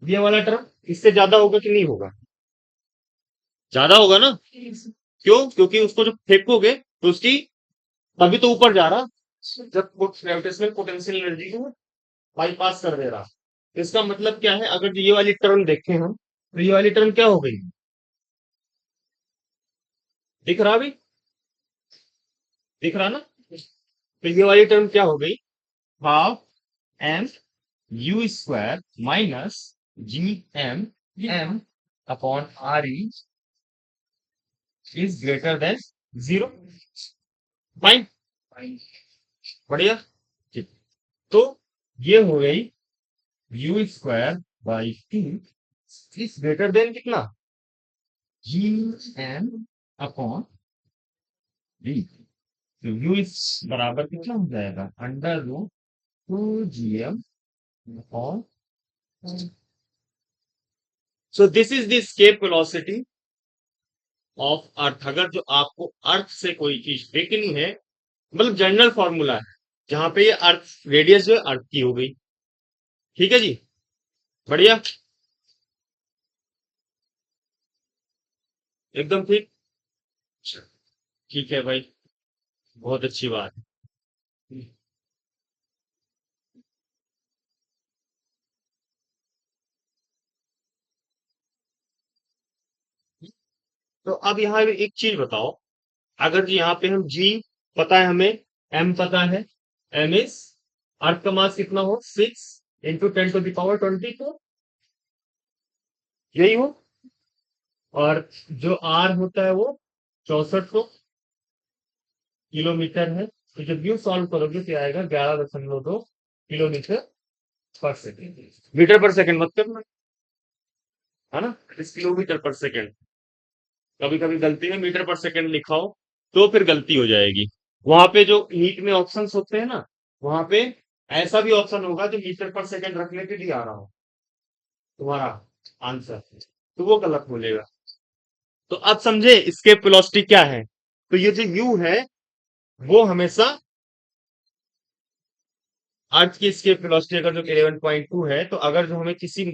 ये वाला टर्म इससे ज्यादा होगा कि नहीं होगा, ज्यादा होगा ना। क्यों? क्योंकि उसको जब फेंकोगे तो उसकी तभी तो ऊपर जा रहा, जब ग्रेविटेशनल पोटेंशियल एनर्जी को बाईपास कर दे रहा। इसका मतलब क्या है, अगर ये वाली टर्म देखें हम, तो ये वाली टर्म क्या हो गई, दिख रहा भी, दिख रहा ना। तो ये वाली टर्म क्या हो गई, half M U square minus G M M upon R E is greater than 0। Fine, बढ़िया, ठीक। तो ये हो गई U square by T is greater than कितना, जी एम अपॉन डी। तो यू इस बराबर कितना हो जाएगा, under root 2 GM upon. So this is the escape velocity of earth. अगर जो आपको अर्थ से कोई चीज फेंकनी है, मतलब जनरल फॉर्मूला है, जहां पे ये अर्थ रेडियस जो है अर्थ की हो गई, ठीक है जी, बढ़िया, एकदम ठीक, ठीक है भाई, बहुत अच्छी बात है। तो अब यहाँ पे एक चीज बताओ, अगर जी यहाँ पे हम जी पता है हमें, एम पता है, एम इज अर्थ का मास कितना हो 6 × 10⁻²4, यही हो, और जो आर होता है वो 6400 किलोमीटर है। तो जब यू सॉल्व करोगे तो आएगा 11.2 किलोमीटर पर सेकेंड, मीटर पर सेकेंड मत करना, है ना, इस किलोमीटर पर सेकेंड। कभी कभी गलती में मीटर पर सेकेंड लिखाओ तो फिर गलती हो जाएगी। वहां पे जो नीट में ऑप्शंस होते हैं ना, वहां पे ऐसा भी ऑप्शन होगा जो मीटर पर सेकेंड रखने के लिए आ रहा हो तुम्हारा आंसर, तो वो गलत बोलेगा। तो अब समझे इसके वेलोसिटी क्या है। तो ये जो यू है वो हमेशा अर्थ की इसके वेलोसिटी अगर जो 11.2 है, तो अगर जो हमें किसी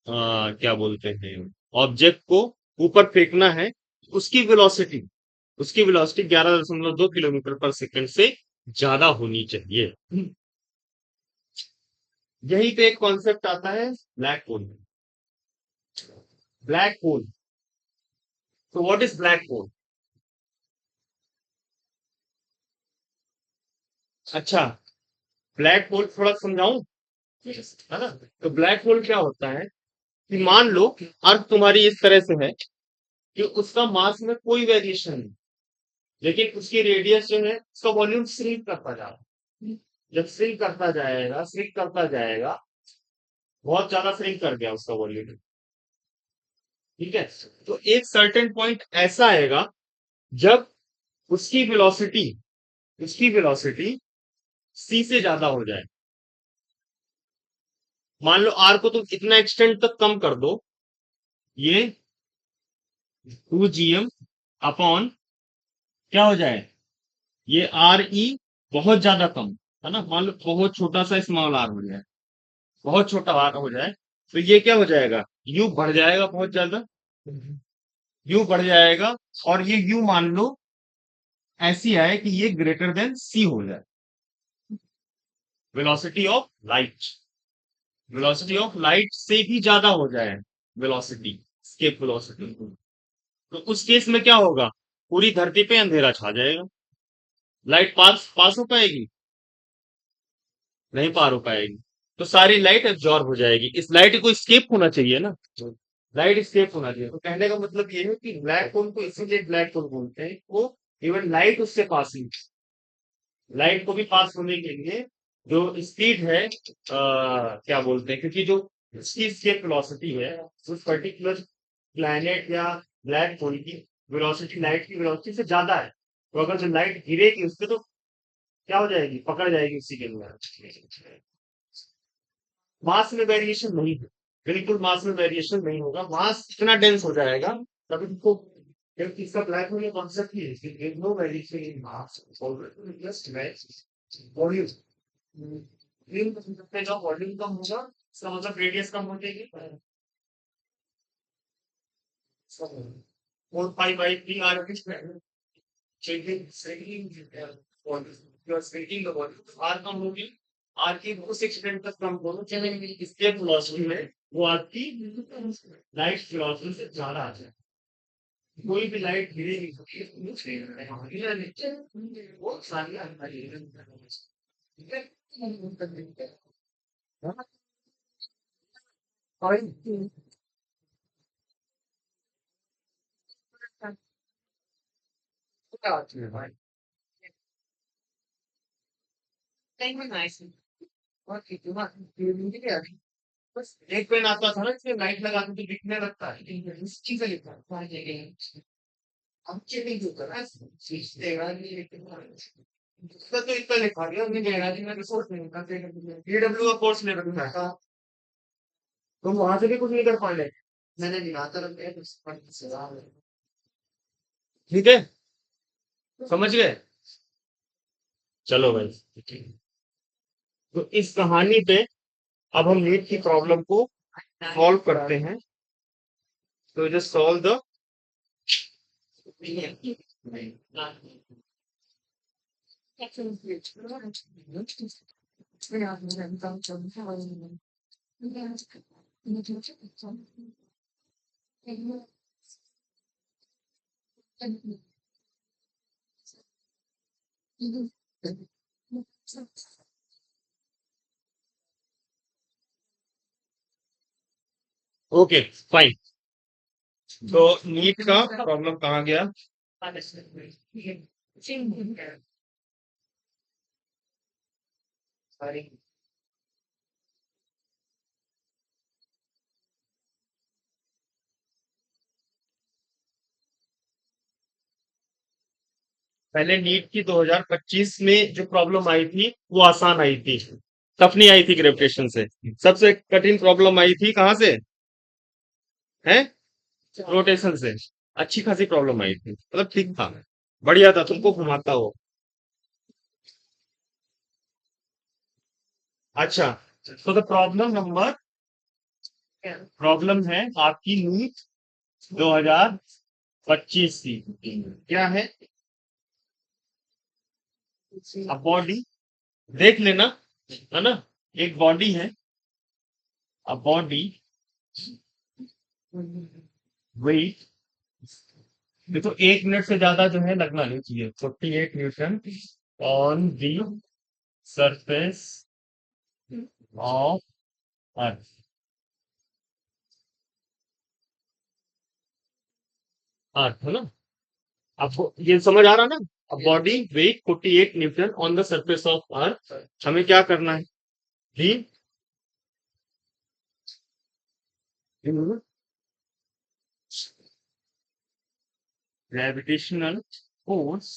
क्या बोलते हैं ऑब्जेक्ट को ऊपर फेंकना है, उसकी वेलोसिटी, उसकी वेलोसिटी 11.2 किलोमीटर पर सेकंड से ज्यादा होनी चाहिए। यही पे एक कॉन्सेप्ट आता है ब्लैक होल। ब्लैक होल, तो व्हाट इज ब्लैक होल। अच्छा, ब्लैक होल थोड़ा समझाऊं, है ना। तो ब्लैक होल क्या होता है कि मान लो अर्थ तुम्हारी इस तरह से है कि उसका मास में कोई वेरिएशन नहीं, लेकिन उसकी रेडियस जो है उसका वॉल्यूम श्रिंक करता जा रहा है। जब श्रिंक करता जाएगा, श्रिंक करता जाएगा, बहुत ज्यादा श्रिंक कर गया उसका वॉल्यूम, ठीक है। तो एक सर्टेन पॉइंट ऐसा आएगा जब उसकी वेलोसिटी, उसकी वेलोसिटी सी से ज्यादा हो जाए। मान लो आर को तुम इतना एक्सटेंड तक कम कर दो, ये 2 GM अपॉन क्या हो जाए, ये आर ई बहुत ज्यादा कम, है ना, मान लो बहुत छोटा सा स्मॉल आर हो जाए, बहुत छोटा आर हो जाए, तो ये क्या हो जाएगा, यू बढ़ जाएगा बहुत ज्यादा, यू बढ़ जाएगा, और ये यू मान लो ऐसी आए कि ये ग्रेटर देन सी हो जाए, velocity of light, velocity of light से भी ज्यादा हो जाए वेलोसिटी, स्केप वेलोसिटी। तो उस केस में क्या होगा, पूरी धरती पे अंधेरा छा जाएगा, लाइट पास पास हो पाएगी, नहीं पार हो पाएगी, तो सारी लाइट एब्जॉर्ब हो जाएगी, इस लाइट को स्केप होना चाहिए ना, लाइट स्केप होना चाहिए। तो कहने का मतलब ये है कि ब्लैक होल को इसीलिए ब्लैक होल बोलते हैं, वो इवन लाइट उससे पास नहीं, लाइट को भी पास होने के लिए जो स्पीड है क्या बोलते हैं, क्योंकि जो इसकी escape velocity है उस पर्टिकुलर प्लैनेट या ब्लैक होल की वेलोसिटी लाइट की वेलोसिटी से ज्यादा है, तो अगर जो लाइट गिरेगी उस पे तो क्या हो जाएगी, पकड़ जाएगी उसी के अंदर। मास में वेरिएशन नहीं है, बिल्कुल मास में वेरिएशन नहीं होगा, मास इतना डेंस हो जाएगा तभी तुमको, जब इसका ब्लैक होल कॉन्सेप्ट ही है कि there is no variation in mass, just volume. Volume कम करते जाओ, वॉल्यूम कम होगा, इसका मतलब रेडियस कम हो जाएगी, 4 pi by 3 r shrinking the volume, r कम होगी, r की उस एक्सटेंट तक कम करो चलेगी, इसके वेलोसिटी है वो आपकी लाइट वेलोसिटी से ज्यादा आ जाए। कोई भी लाइट गिरेगी वो सारी भाई। बस एक पेन आता था ना इसमें लाइट लगाते तो दिखने लगता है, इस चीज से लिखा है हम चीटिंग क्यों कर रहा है, सीखते उसका तो इतना लिखा दिया हमने गहरा जी में रिसोर्स नहीं निकाल पीडब्ल्यू का कोर्स ले रखा है, तुम वहां से भी कुछ नहीं कर पाए, मैंने निकालता रख दिया, ठीक है, समझ गए। चलो भाई, तो इस कहानी पे अब हम नीट की प्रॉब्लम को सॉल्व करते हैं, तो just solve the okay fine. तो नीट का प्रॉब्लम कहाँ गया, पहले नीट की 2025 में जो प्रॉब्लम आई थी वो आसान आई थी, टफ नहीं आई थी ग्रेविटेशन से, सबसे कठिन प्रॉब्लम आई थी कहाँ से, है रोटेशन से, अच्छी खासी प्रॉब्लम आई थी, मतलब ठीक था, बढ़िया था, तुमको घुमाता हो। अच्छा, तो द प्रॉब्लम है आपकी नीट 2025 की, क्या है, अब बॉडी देख लेना, है ना, एक बॉडी है, अब बॉडी वेट, देखो 1 मिनट से ज्यादा जो है लगना नहीं चाहिए, 48 newton on the surface of earth, earth है ना, आपको ये समझ आ रहा ना, अब body weight 48 newton on the surface of earth, हमें क्या करना है, दी ग्रेविटेशनल फोर्स,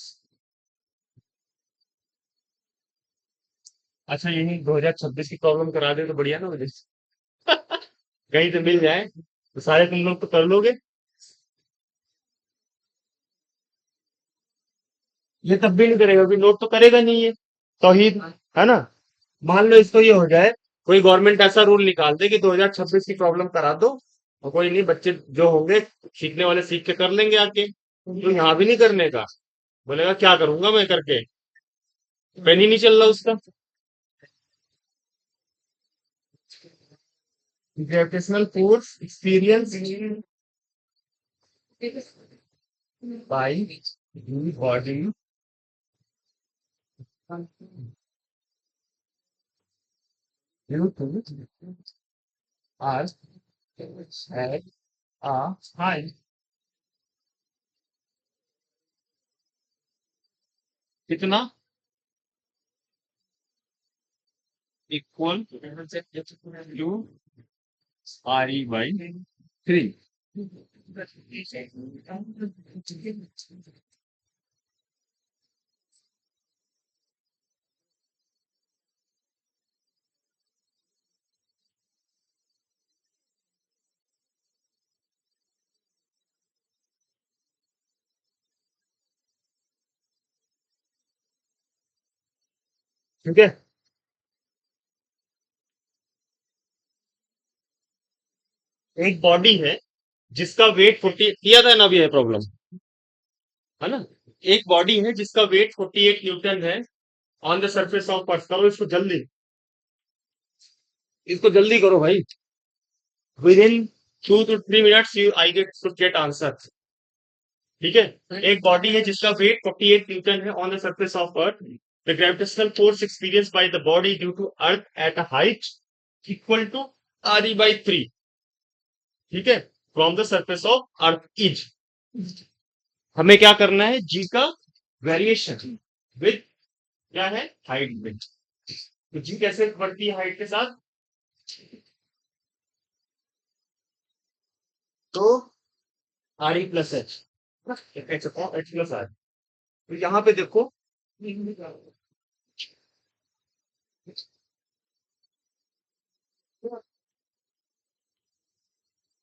अच्छा यही 2026 की प्रॉब्लम करा दे तो बढ़िया ना मुझे कहीं तो मिल जाए, तो सारे तुम लोग तो कर लोगे, ये तब भी नहीं करेगा, क्योंकि नोट तो करेगा नहीं ये तौहीद, है ना, मान लो इसको ये हो जाए, कोई गवर्नमेंट ऐसा रूल निकाल दे कि 2026 की प्रॉब्लम करा दो, और कोई नहीं, बच्चे जो होंगे सीखने वाले सीख के कर लेंगे आके, तो यहाँ भी नहीं करने का, बोलेगा क्या करूंगा मैं करके, पेन ही नहीं चल रहा उसका। Gravitational force experience by body due to earth at a high, कितना इक्वल टू RE/3। ठीक है, एक बॉडी है जिसका वेट 40 किया था ना, अभी है प्रॉब्लम, है ना। एक बॉडी है जिसका वेट 48 न्यूटन है on the surface of earth. करो इसको जल्दी, इसको जल्दी करो भाई। Within 2 to 3 minutes you I get answer. ठीक है, एक बॉडी है जिसका वेट 48 न्यूटन है on the surface of earth. The gravitational force experience by the body due to earth at a height equal to RE/3। ठीक है, from the surface of earth is. हमें क्या करना है, जी का वेरिएशन विद क्या है, हाइट में। तो जी कैसे बढ़ती है हाइट के साथ, तो RE+H, H+R। तो यहाँ पे देखो,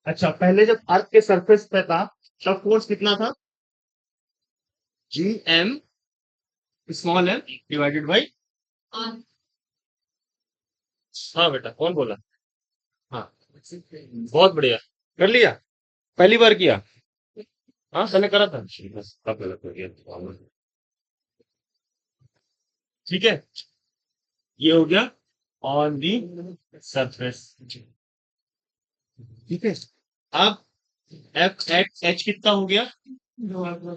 अच्छा पहले जब अर्थ के सरफेस पे था तब फोर्स कितना था, Gm डिवाइडेड बाई। हाँ बेटा, कौन बोला। हाँ, बहुत बढ़िया, कर लिया, पहली बार किया। हाँ मैंने करा था, बस अब गलत हो गया। ठीक है, ये हो गया ऑन दी सरफेस। ठीक है, अब एफ एच एच कितना हो गया,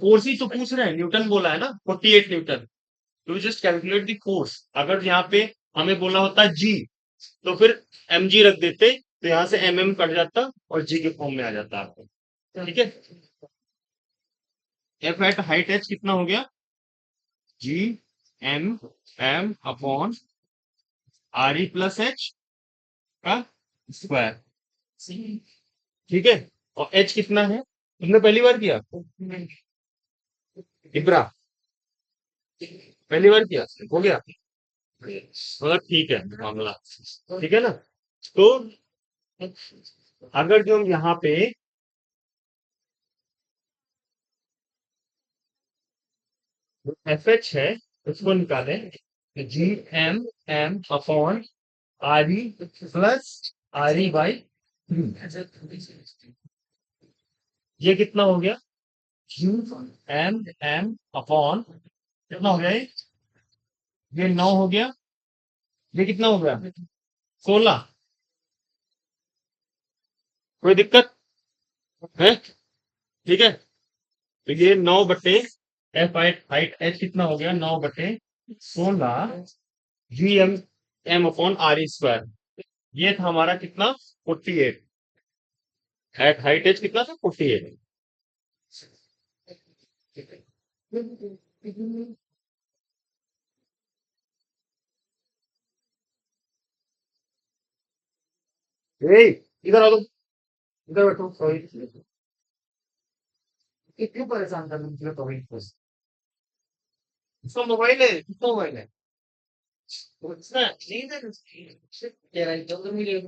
फोर्स ही तो पूछ रहे हैं, न्यूटन बोला है ना, 48 न्यूटन। तो जस्ट कैलकुलेट दी फोर्स। अगर यहाँ पे हमें बोला होता जी, तो फिर mg रख देते, तो यहाँ से mm कट जाता और जी के फॉर्म में आ जाता आपको। ठीक है, एफ एट हाइट एच कितना हो गया, जी एम एम अपॉन RE+H का स्क्वायर। ठीक है, और एच कितना है, तुमने पहली बार किया इब्रा, पहली बार किया, हो गया, मतलब ठीक है मामला। ठीक है ना, तो अगर जो हम यहाँ पे एफ एच है उसको निकालें, Gm अपॉन RE+RE/3। ये कितना हो गया, Gm अपॉन कितना हो गया ये 9 हो गया, ये कितना हो गया 16। कोई दिक्कत है, ठीक है। तो ये 9 बटे एफ हाइट हाइट एच कितना हो गया, 9/16 Gm अपॉन RE²। ये था हमारा कितना, 48। एट हाइट एच कितना था, 48। ए, इधर आओ तुम, इधर बैठो, सॉरी। क्यों परेशान कर रहे हो, बस इसका मोबाइल है, कितना मोबाइल है, उसका नींद है उसकी। तेरा ही तो मिले लो,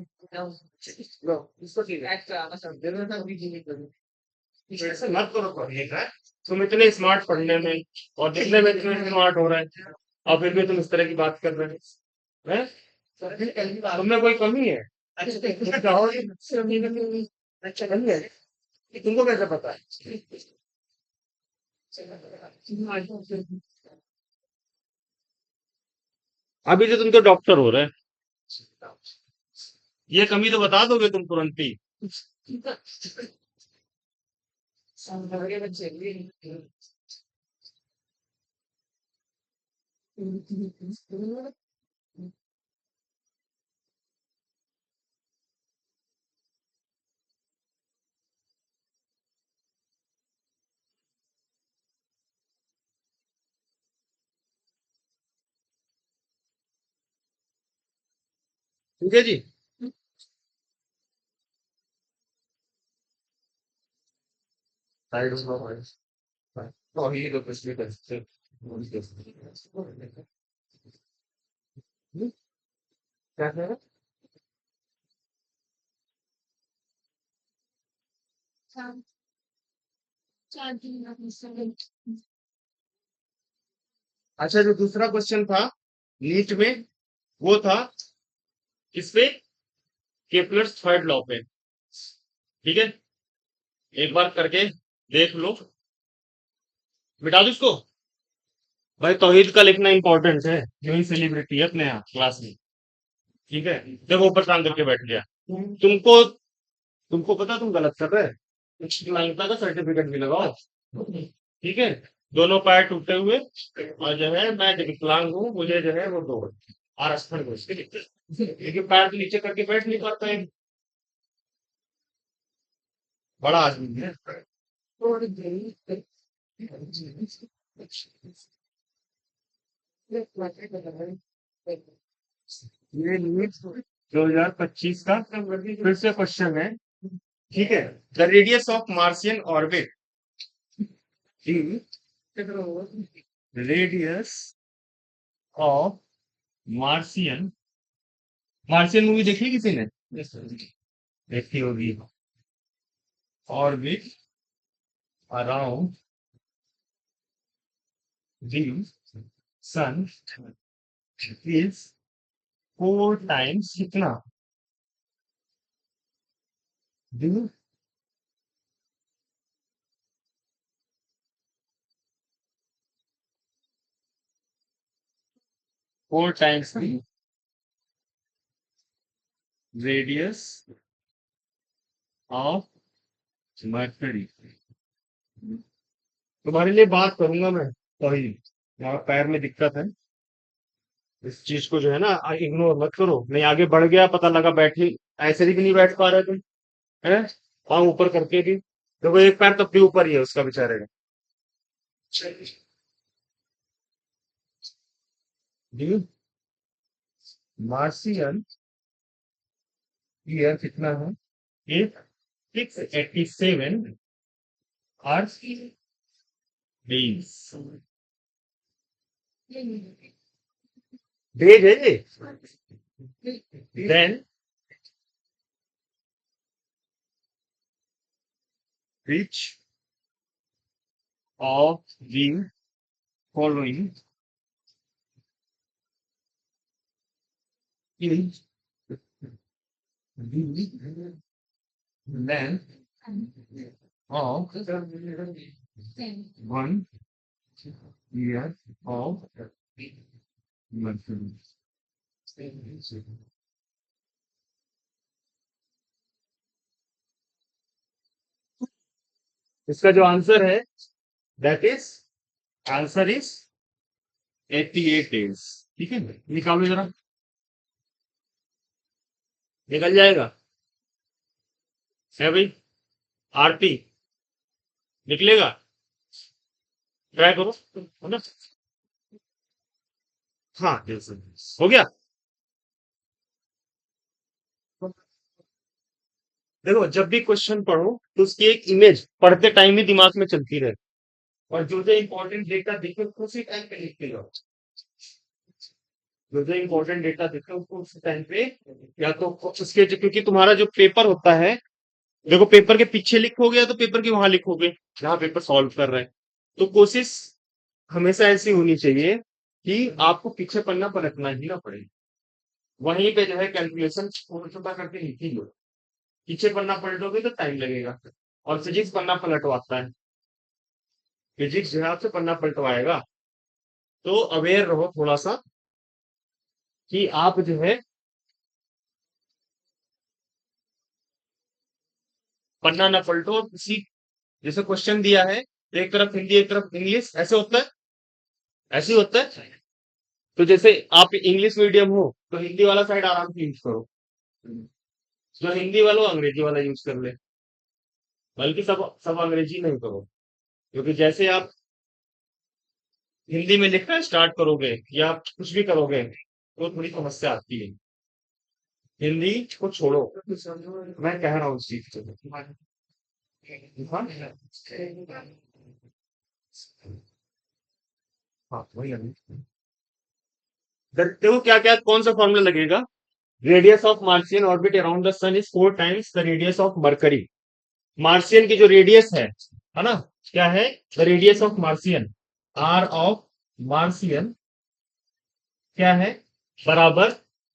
इसको ठीक है एक्स्ट्रा आना सब दे देना, अभी नहीं करूँ। ऐसे मत करो पढ़िएगा, तुम इतने स्मार्ट पढ़ने में और दिखने में इतने स्मार्ट हो रहे हैं, और फिर भी तुम इस तरह की बात कर रहे हैं। तुम में कोई कमी है, अच्छा जाओगे, अच्छा कमी है, तुमको कैसे पता है। अभी तो तुम तो डॉक्टर हो रहे हैं, ये कमी तो बता दोगे तुम तुरंत ही। ठीक है जी। साइड तो ही तो कुछ भी कर सकते हो। क्या कह रहे हो? अच्छा, जो दूसरा क्वेश्चन था नीट में, वो था किस पे? केपलर्स थर्ड लॉ पे। ठीक है, एक बार करके देख लो। मिटा दो इसको। भाई तौहीद का लिखना इंपॉर्टेंट है, ह्यूमन सेलिब्रिटी है अपने यहाँ क्लास में। ठीक है, देखो ऊपर काम करके बैठ गया। तुमको तुमको पता तुम गलत कर रहे हो, विकलांगता का सर्टिफिकेट भी लगाओ। ठीक है, दोनों पैर टूटे हुए, और जो है मैं जो विकलांग हूँ, मुझे जो है वो दो आरक्षण दो इसके लिए। लेकिन पैर तो नीचे करके बैठ नहीं पाता है, बड़ा आदमी है। ये नीट 2025 का फिर से क्वेश्चन है। ठीक है, the radius of Martian orbit, radius of Martian, Martian movie देखी है किसी ने? देखी होगी। Orbit around the sun is 4 times कितना? The 4 times the radius of Mercury. तुम्हारे लिए बात करूंगा मैं, सॉरी, यहाँ पैर में दिक्कत है। इस चीज को जो है ना इग्नोर मत करो, नहीं आगे बढ़ गया, पता लगा बैठे ऐसे भी नहीं बैठ पा रहे तुम, है पाँव ऊपर करके भी। देखो एक पैर तब भी ऊपर ही है उसका बेचारे का। मार्सियन ईयर कितना है? एक 687 अर्थ डेज, डेज है ये। Then which of the following is the length of 1 year of Mercury? इसका जो आंसर है, that is answer is 88 days. ठीक है, निकालो जरा, निकल जाएगा है भाई। आरती निकलेगा, ट्राई करो, है ना? हाँ जैसे हो गया। देखो जब भी क्वेश्चन पढ़ो तो उसकी एक इमेज पढ़ते टाइम ही दिमाग में चलती रहे, और जो जो इंपॉर्टेंट डेटा दिखे उसको उसी टाइम पे लिखते जाओ। जो जो इंपॉर्टेंट डेटा दिखे उसको उसी टाइम पे, या तो उसके क्योंकि तुम्हारा जो पेपर होता है, देखो पेपर के पीछे लिखोगे या तो पेपर के वहां लिखोगे जहां पेपर सॉल्व कर रहे हैं। तो कोशिश हमेशा ऐसी होनी चाहिए कि आपको पीछे पन्ना पलटना ही ना पड़े, वहीं पे जो है कैलकुलेशन छोटा छोटा करके लिख ही लो। पीछे पन्ना पलटोगे तो टाइम लगेगा, और फिजिक्स पन्ना पलटवाता है, फिजिक्स जो है आपसे पन्ना पलटवाएगा। तो अवेयर रहो थोड़ा सा कि आप जो है पन्ना ना पलटो, और किसी जैसे क्वेश्चन दिया है तो एक तरफ हिंदी एक तरफ इंग्लिश, ऐसे होता है, ऐसे ही होता है। तो जैसे आप इंग्लिश मीडियम हो तो हिंदी वाला साइड आराम से यूज करो, जो हिंदी वाला वो अंग्रेजी वाला यूज कर ले, बल्कि सब सब अंग्रेजी नहीं करो, क्योंकि जैसे आप हिंदी में लिखना स्टार्ट करोगे या कुछ भी करोगे तो थोड़ी समस्या आती है। हिंदी को छोड़ो, मैं कह रहा हूँ इस चीज को। हाँ हाँ, वही है। देखो क्या क्या कौन सा फॉर्मूला लगेगा। Radius of Martian orbit around the sun is 4 times the radius of Mercury. Martian की जो रेडियस है ना, क्या है, the radius of Martian, R of Martian क्या है, बराबर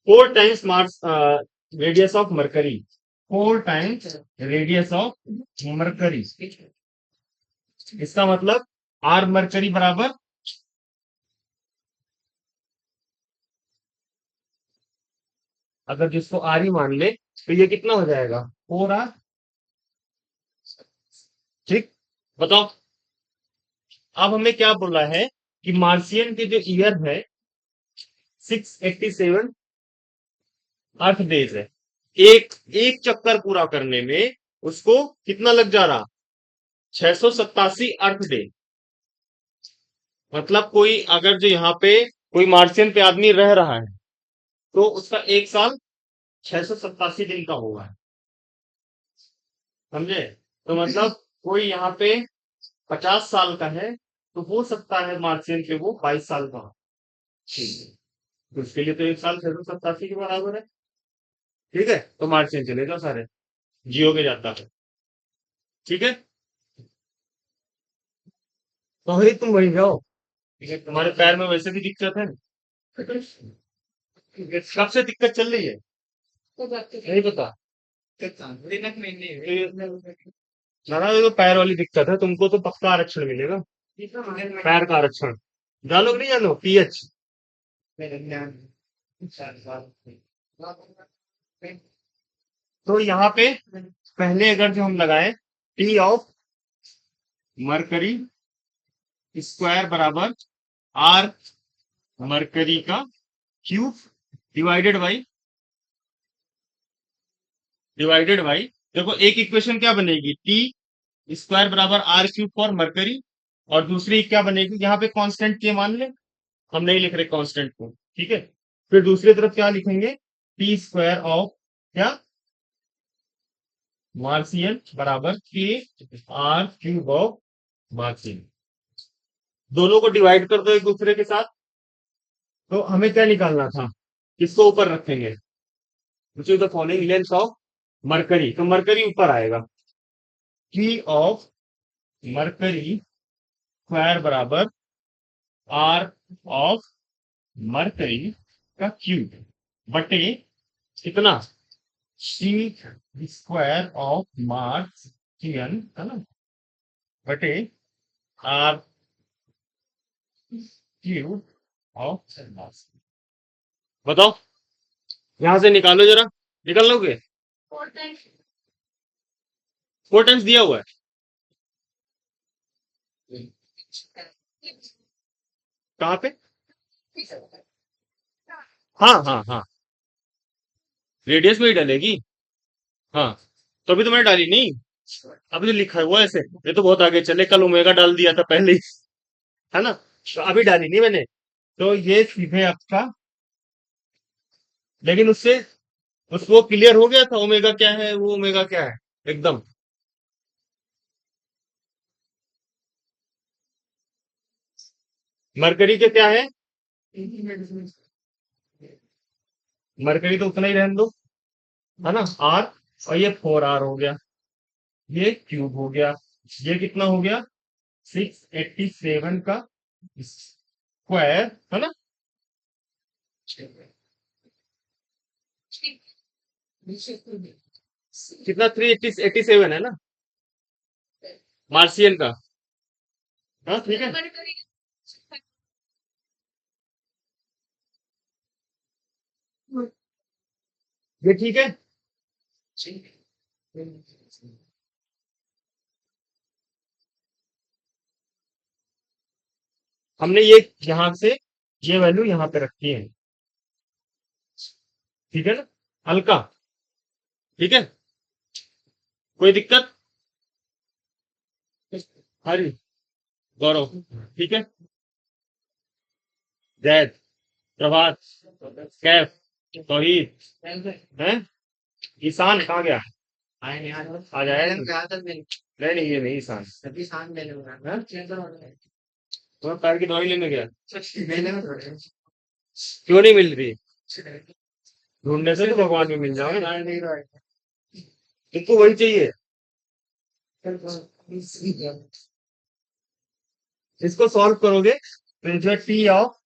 4 times Mars radius of Mercury, 4 times radius of Mercury. इसका मतलब आर मरकरी बराबर, अगर जिसको आर ही मान ले तो ये कितना हो जाएगा, 4 आर। ठीक, बताओ। अब हमें क्या बोला है कि मार्सियन के जो ईयर है 687 अर्थ डेज है। एक एक चक्कर पूरा करने में उसको कितना लग जा रहा, 687 अर्थ डे। मतलब कोई अगर जो यहाँ पे कोई मार्सियन पे आदमी रह रहा है तो उसका एक साल 687 दिन का होगा। समझे? तो मतलब कोई यहाँ पे 50 साल का है तो हो सकता है मार्सियन पे वो 22 साल का हो। तो उसके लिए तो एक साल 687 के बराबर है। ठीक है, तो मार्चियन चले जाओ सारे, जियो के जाता है। ठीक है, तो वही तुम वही जाओ। ठीक है, तुम्हारे पैर में वैसे भी दिक्कत है, कब से दिक्कत चल रही है नहीं पता। ना ना, ये तो पैर वाली दिक्कत है, तुमको तो पक्का आरक्षण मिलेगा, पैर का आरक्षण। जानो कि नहीं जानो, पीएच। तो यहाँ पे पहले अगर जो हम लगाए टी ऑफ मरकरी स्क्वायर बराबर आर मरकरी का क्यूब डिवाइडेड बाई देखो एक इक्वेशन क्या बनेगी, टी स्क्वायर बराबर आर क्यूब फॉर मरकरी, और दूसरी क्या बनेगी, यहाँ पे कांस्टेंट के मान ले, हम नहीं लिख रहे कांस्टेंट को। ठीक है, फिर दूसरी तरफ क्या लिखेंगे, टी स्क्वायर ऑफ क्या, मार्सियन बराबर के आर क्यूब ऑफ मार्सियन। दोनों को डिवाइड कर दो एक दूसरे के साथ। तो हमें क्या निकालना था, किसको ऊपर रखेंगे, which is the following length of mercury, तो मरकरी ऊपर आएगा, टी ऑफ मरकरी स्क्वायर बराबर आर ऑफ मरकरी का क्यूब बटे कितना, सी स्क्वायर ऑफ मार्सियन है ना, बटे आर क्यूब ऑफ मार्सियन। बताओ, यहां से निकालो जरा, निकाल लोगे, 4 टाइम्स दिया हुआ है कहाँ पे, हाँ हाँ हाँ, रेडियस में ही डालेगी। हाँ, तो अभी तो मैंने डाली नहीं, अभी तो लिखा हुआ है ऐसे, ये तो बहुत आगे चले, कल ओमेगा डाल दिया था पहले ही, है ना, तो अभी डाली नहीं मैंने। तो ये सीधे आपका, लेकिन उसको क्लियर हो गया था ओमेगा क्या है, वो ओमेगा क्या है एकदम। मरकरी के क्या है, मरकरी तो उतना ही रहने दो, है ना, आर, और ये 4 आर हो गया, ये क्यूब हो गया, ये कितना हो गया, 687 का स्क्वायर, है ना, कितना 387 है ना, मार्सियन का। हाँ ठीक है, ये ठीक है। हमने ये यहां से ये वैल्यू यहाँ पे रखी है, ठीक है ना, हल्का। ठीक है, कोई दिक्कत, हरी, गौरव, ठीक है, जैद, प्रभात, कैफ, तौहीद है। ईशान कहाँ गया? आ जाएगा। नहीं नहीं, ये नहीं ईशान। हाँ? तुम्हें पैर की दवाई लेने गया? क्यों नहीं मिल रही? ढूंढने से तो भगवान भी मिल जाओगे। तुमको वही चाहिए। इसको सॉल्व करोगे तो जो टी ऑफ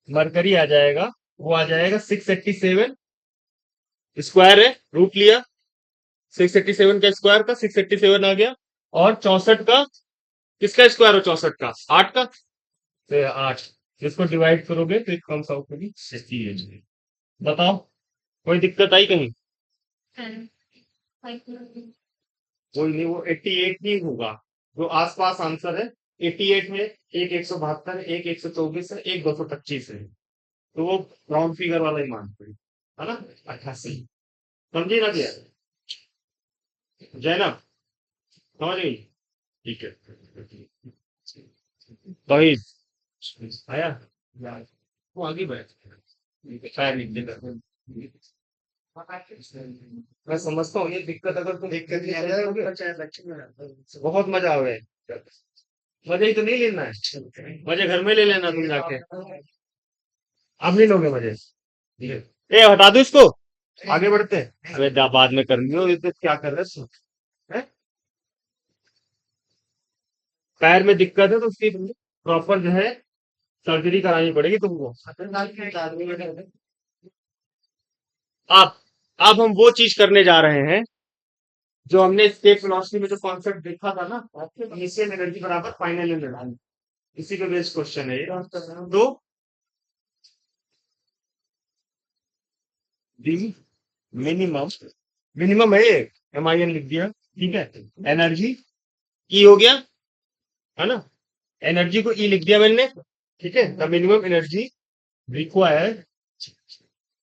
मरकरी आ जाएगा, वो आ जाएगा 687। स्क्वायर है, रूट लिया 687 का, स्क्वायर का 687 आ गया। और 64 का, किसका स्क्वायर हो 64 का? 8 का। तो ये 8, इसको डिवाइड करोगे तो एक कम आउट होगी 68। बताओ, कोई दिक्कत आई कहीं? कोई नहीं, वो 88 ही होगा जो आसपास आंसर है। 88 है, एक 172 है, एक 124 है, एक 225 है। तो वो राउंड फिगर वाला ही मान पड़ी, है ना? 88। समझी ना भैया? जैनब समझ गई? ठीक है। तौहीद आया? वो आगे बैठ, शायद लिख देगा। मैं समझता हूँ ये दिक्कत, अगर तुम दिक्कत बहुत मजा आवे। मजे ही तो नहीं लेना है, मजे घर में ले लेना तुम जाके। अब नहीं लोगे मजे? ए हटा दो इसको, आगे बढ़ते हैं। अबे बाद में कर लियो, ये तो क्या कर रहे हो? हैं? पैर में दिक्कत है तो उसकी प्रॉपर जो है सर्जरी करानी पड़ेगी तुमको। अब अब हम वो चीज करने जा रहे हैं जो हमने स्टेट फिलोसफी में जो कॉन्सेप्ट देखा था ना, इनिशियल एनर्जी बराबर फाइनल एनर्जी। इसी का बेस्ड क्वेश्चन है ये। तो दी मिनिमम, मिनिमम है ये, MIN लिख दिया, ठीक है। एनर्जी ई हो गया, है ना? एनर्जी को ई लिख दिया मैंने, ठीक है। द मिनिमम एनर्जी रिक्वायर्ड,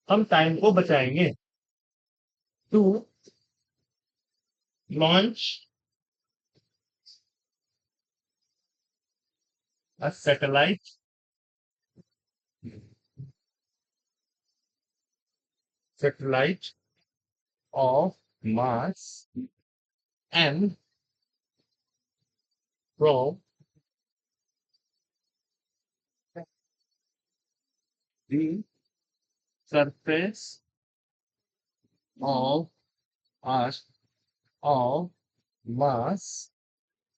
हम टाइम को बचाएंगे to launch a satellite satellite of mass m from the surface of earth of mass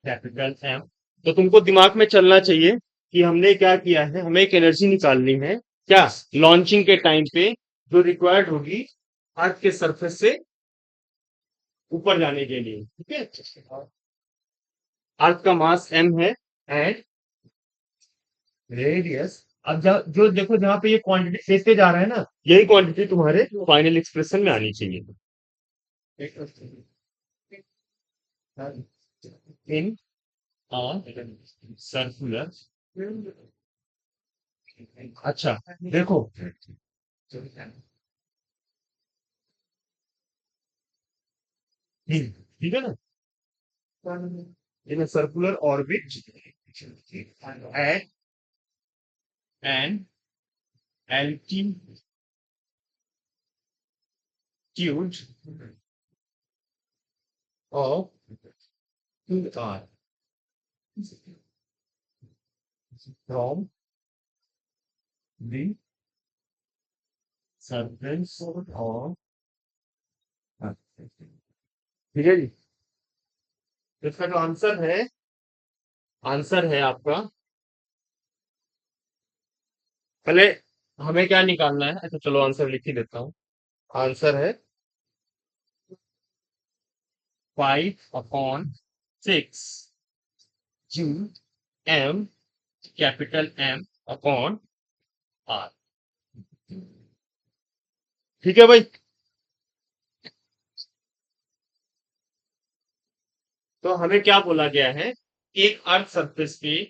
capital M। तो तुमको दिमाग में चलना चाहिए कि हमने क्या किया है, हमें एक एनर्जी निकालनी है क्या, लॉन्चिंग के टाइम पे, जो रिक्वायर्ड होगी अर्थ के सरफेस से ऊपर जाने के लिए, ठीक है। अर्थ का मास m है एंड रेडियस। अब जो देखो, जहां पे ये क्वांटिटी देते जा रहे हैं ना, यही क्वांटिटी तुम्हारे फाइनल एक्सप्रेशन में आनी चाहिए। इन सर्कुलर, अच्छा देखो, ठीक है ना? In circular orbit at an altitude of 2r from the surface of, ठीक है जी। तो इसका जो आंसर है, आंसर है आपका, पहले हमें क्या निकालना है? अच्छा चलो आंसर लिख ही देता हूँ। आंसर है 5/6 जी m, capital M upon r। ठीक है भाई। तो हमें क्या बोला गया है, एक अर्थ सरफेस पे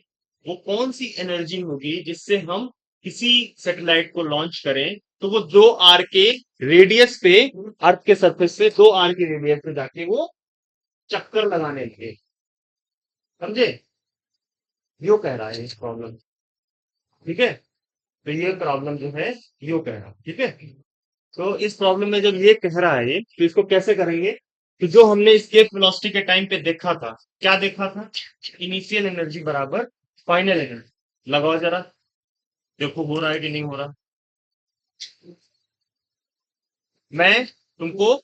वो कौन सी एनर्जी होगी जिससे हम किसी सैटेलाइट को लॉन्च करें, तो वो 2r के रेडियस पे, अर्थ के सरफेस पे 2r के रेडियस पे जाके वो चक्कर लगाने लगे। समझे? यो कह रहा है इस प्रॉब्लम, ठीक है। तो ये प्रॉब्लम जो है यो कह रहा, ठीक है। तो इस प्रॉब्लम में जब ये कह रहा है ये, तो इसको कैसे करेंगे? तो जो हमने escape वेलोसिटी के टाइम पे देखा था, क्या देखा था? इनिशियल एनर्जी बराबर फाइनल एनर्जी। लगाओ जरा, देखो हो रहा है कि नहीं हो रहा। मैं तुमको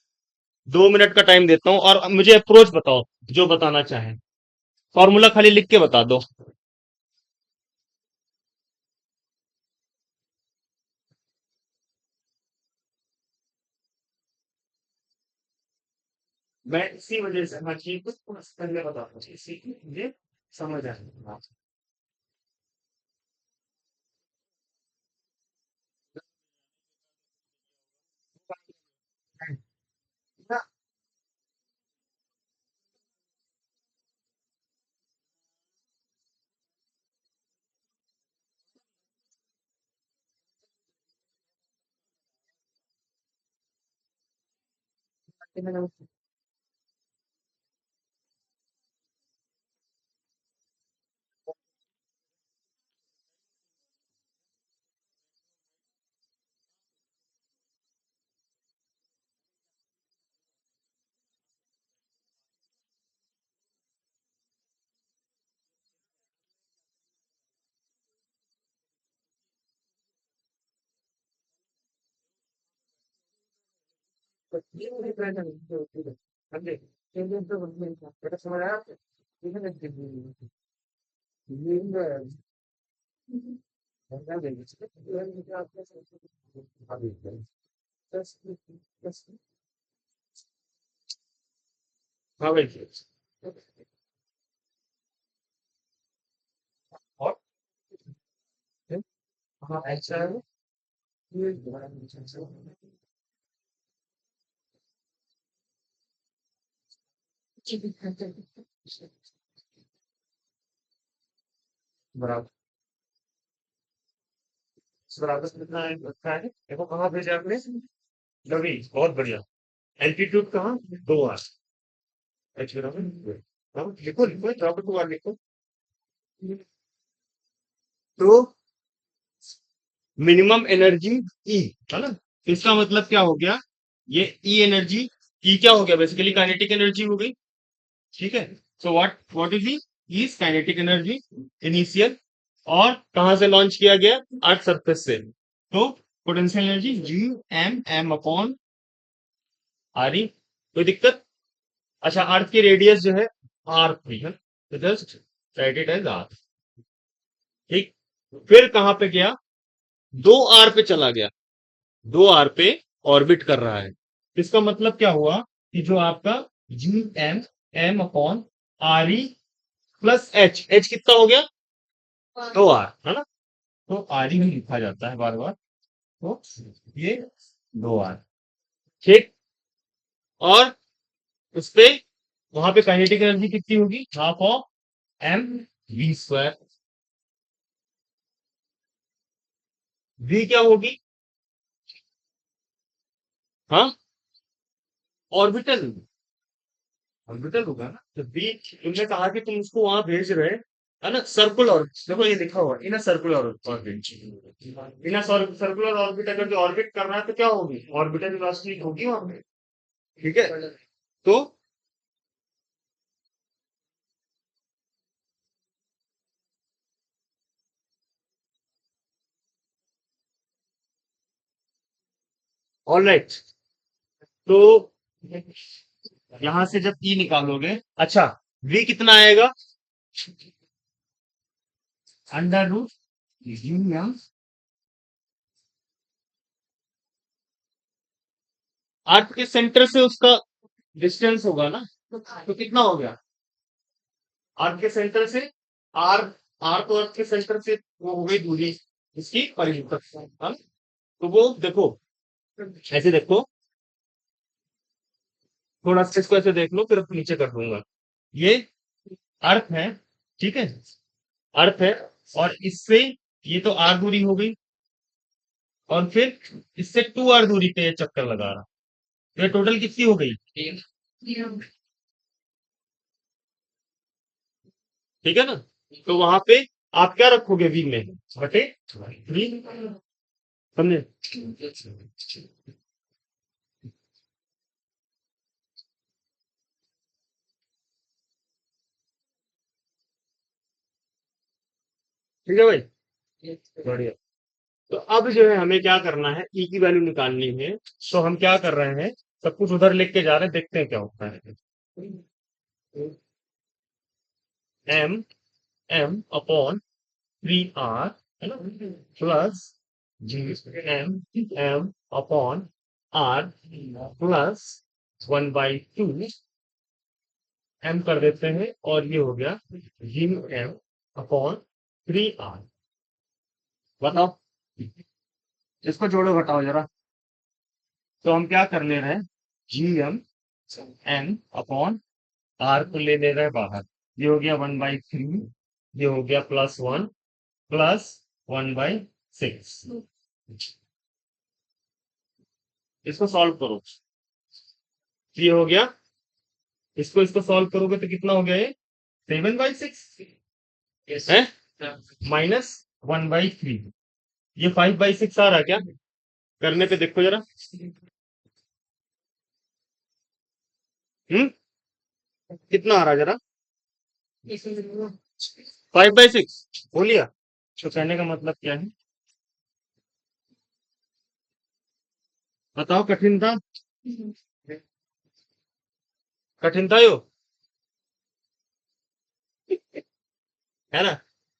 2 मिनट का टाइम देता हूँ और मुझे अप्रोच बताओ, जो बताना चाहे। फॉर्मूला खाली लिख के बता दो। मैं इसी वजह से मैं चीज को पहले बताता हूँ, इसी की मुझे समझ आए। समझ आया आपको? हाँ भाई। और हाँ ऐसा है। बराबर बराबर कितना है रखा है, देखो कहाँ भेजा आपने? रवि, बहुत बढ़िया। एल्टीट्यूड कहाँ? 2 आर। एच बराबर, हाँ, लिखो लिखो बराबर 2 आर लिखो। तो मिनिमम एनर्जी ई, है ना? तो इसका मतलब क्या हो गया? ये ई एनर्जी, ई क्या हो गया? बेसिकली काइनेटिक एनर्जी हो गई, ठीक है। So what is E? Is kinetic energy initial. और कहां से लॉन्च किया गया? अर्थ सरफेस से। तो potential energy G M M upon R E. कोई दिक्कत? अच्छा, अर्थ की रेडियस जो है आर थी, है, तो just write it as R. ठीक। फिर कहां पे गया? 2 आर पे चला गया। 2 आर पे ऑर्बिट कर रहा है। इसका मतलब क्या हुआ कि जो आपका G M M upon R E plus H, H कितना हो गया? 2 आर, है ना? तो आर ही लिखा जाता है बार बार। तो ये 2 आर, ठीक। और उस पे वहां पे काइनेटिक एनर्जी कितनी होगी? Half of M V square. V क्या होगी? हाँ, ऑर्बिटल। ऑर्बिटल होगा ना, तो वी, तुमने कहा कि तुम उसको वहां भेज रहे, है ना? सर्कुलर, देखो ये लिखा हुआ इन सर्कुलर ऑर्बिट। इन सर्कुलर ऑर्बिट अगर जो ऑर्बिट कर रहा है तो क्या होगी? ऑर्बिटल वेलोसिटी होगी वहां पे, ठीक है। तो ऑलराइट, तो यहां से जब ई निकालोगे, अच्छा, वी कितना आएगा? अंडर रूट यूनियन, अर्थ के सेंटर से उसका डिस्टेंस होगा ना, तो कितना हो गया? अर्थ के सेंटर से आर, आर तो अर्थ के सेंटर से वो हो गई दूरी, इसकी परिवर्तन, हाँ? तो वो देखो, ऐसे देखो, थोड़ा सा इसको ऐसे देख लो, फिर नीचे कर दूंगा। ये अर्थ है, ठीक है, अर्थ है। और इससे ये तो आर दूरी हो गई, और फिर इससे 2 आर दूरी पे ये चक्कर लगा रहा। तो ये टोटल कितनी हो गई? ठीक है ना? तो वहां पे आप क्या रखोगे v में बटे 3, समझे? ठीक है भाई, बढ़िया। तो अब जो है हमें क्या करना है, ई की वैल्यू निकालनी है। तो हम क्या कर रहे हैं, सब कुछ उधर लिख के जा रहे हैं, देखते हैं क्या होता है। एम एम अपॉन 3r, है ना, plus G M M upon R plus 1/2 M कर देते हैं, और ये हो गया जी एम अपॉन 3r। बताओ, इसको जोड़ो घटाओ जरा। तो हम क्या कर ले रहे हैं, G M N upon R को ले ले रहे हैं बाहर। ये हो गया 1/3, ये हो गया +1 प्लस 1/6। इसको सॉल्व करो, ये हो गया। इसको इसको सॉल्व करोगे तो कितना हो गया, ये 7/6 है, -1/3। ये 5/6 आ रहा है क्या, करने पे देखो जरा। हम्म, कितना आ रहा है जरा, 5/6 हो लिया। तो कहने का मतलब क्या है, बताओ, कठिन था, कठिन था यो, है ना?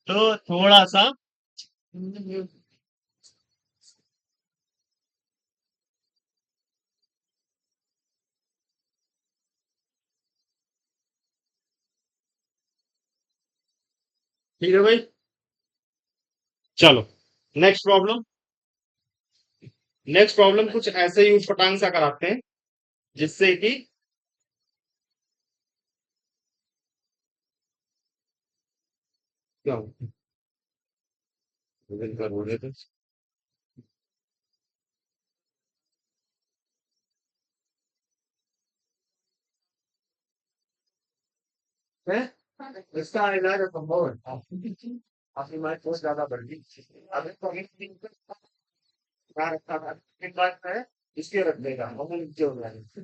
तो थोड़ा सा, ठीक है भाई। चलो, नेक्स्ट प्रॉब्लम। नेक्स्ट प्रॉब्लम कुछ ऐसे ही पटांग सा कराते हैं, जिससे कि क्या हो, कर हो रहे थे, हैं? इसका इलाज संभव है, आपकी माइक बहुत ज्यादा बढ़ गई। अभी तो क्या रखा था, एक बात है, इसके रख देगा, हम नीचे हो जाएंगे,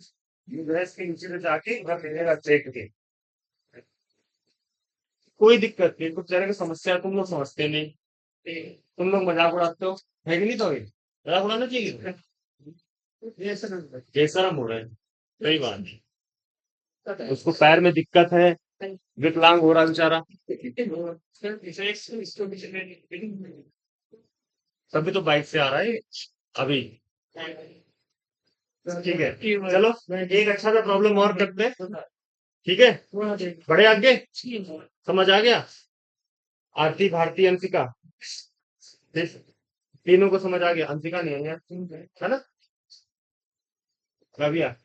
ये गैस के नीचे में जाके घर लेगा चेक के। कोई दिक्कत नहीं, कुछ तरह की समस्या तुम लोग समझते नहीं, तुम लोग मजाक उड़ाते हो, है कि नहीं? तो ये मजाक उड़ाना चाहिए, केसरम हो रहा है, सही बात है। उसको पैर में दिक्कत है, विकलांग हो रहा है बेचारा, तभी तो बाइक से आ रहा है अभी। ठीक है, चलो एक अच्छा सा प्रॉब्लम और करते हैं, ठीक है? बड़े आगे समझ आ गया, आरती भारती अंशिका, तीनों को समझ आ गया, अंशिका नहीं है यार, है ना? रविया,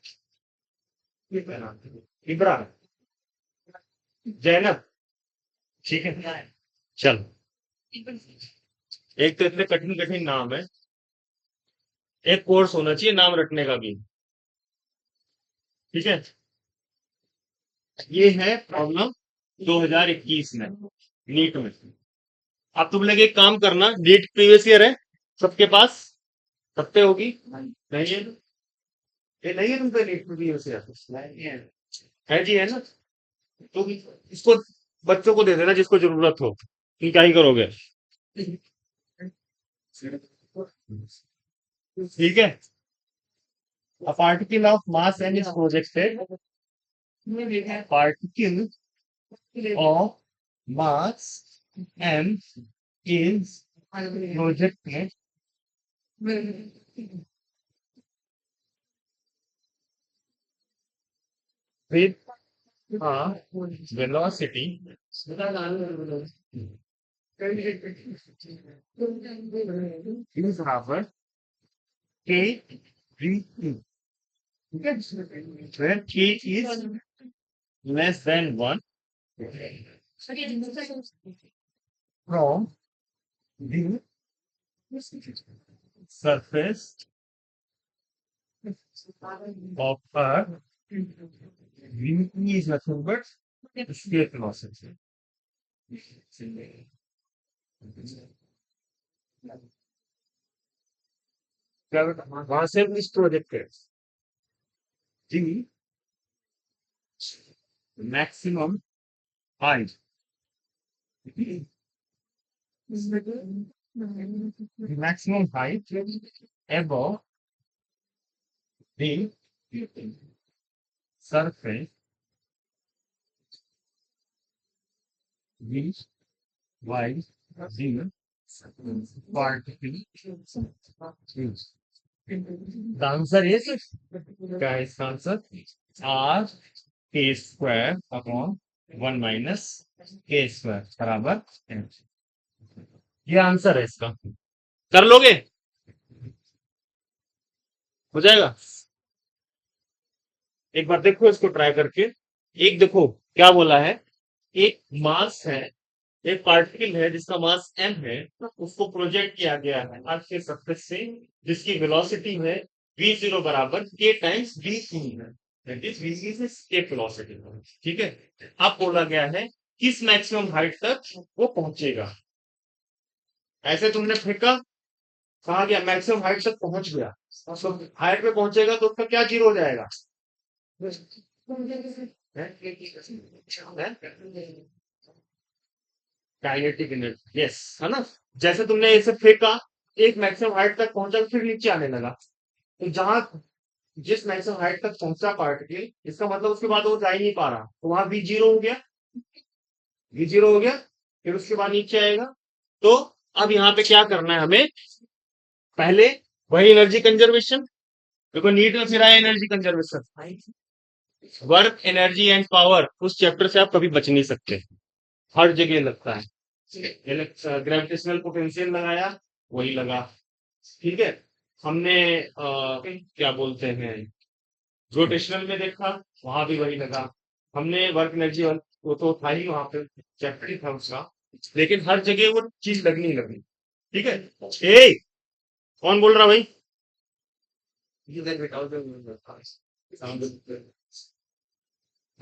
इब्रा, जैनब, ठीक है, चल। एक तो इतने कठिन कठिन नाम है, एक कोर्स होना चाहिए नाम रखने का भी, ठीक है? ये है प्रॉब्लम 2021 में, नीट में। अब तुम लोग एक काम करना, नीट प्रीवियस ईयर है सबके पास, सबसे होगी, नहीं है? ये नहीं है तुमको नीट प्रीवियस ईयर, है जी, है ना? तो इसको बच्चों को दे देना जिसको जरूरत हो, कि क्या ही करोगे, ठीक है? A particle of mass m is projected. Particle of mass m is projected with a velocity is बराबर k v t, where k is less than 1 from the surface of Earth. V is nothing but escape velocity. क्या बेटा वहां से इस project है जी maximum height maximum height above the surface reached by the particle is. The answer is guys answer r k square upon 1 minus k square बराबर n। ये answer है इसका। कर लोगे? हो जाएगा? एक बार देखो इसको ट्राई करके। एक देखो क्या बोला है, एक मास है, एक पार्टिकल है जिसका मास m है, उसको प्रोजेक्ट किया गया है अर्थ के सरफेस से, जिसकी वेलोसिटी है v0 बराबर k टाइम्स v3 है, that is v is escape velocity। ठीक है, अब बोला गया है किस मैक्सिमम हाइट तक वो पहुंचेगा। ऐसे तुमने फेंका, कहा गया मैक्सिमम हाइट तक पहुंच गया, तो हाइट पे पहुंचेगा तो उसका क्या जीरो हो जाएगा? काइनेटिक एनर्जी, यस, है ना। जैसे तुमने इसे फेंका, एक मैक्सिमम हाइट तक पहुंचा, फिर नीचे आने लगा, तो जहां जिस मैक्सिमम हाइट तक पहुंचा पार्टिकल, इसका मतलब उसके बाद वो जा ही नहीं पा रहा, तो वहां भी जीरो हो गया, भी जीरो हो गया, फिर उसके बाद नीचे आएगा। तो अब यहाँ पे क्या करना है हमें, पहले वही एनर्जी कंजर्वेशन, देखो नीट में फिर आया energy conservation, work energy and power, उस चैप्टर से आप कभी बच नहीं सकते, हर जगह लगता है। ग्रेविटेशनल पोटेंशियल लगाया, वही लगा। ठीक है, हमने क्या बोलते हैं रोटेशनल में देखा, वहां भी वही लगा। हमने वर्क एनर्जी, वो तो था ही वहां पे, चैप्टर ही था उसका, लेकिन हर जगह वो चीज लगनी ही लगनी। ठीक है, ए कौन बोल रहा भाई?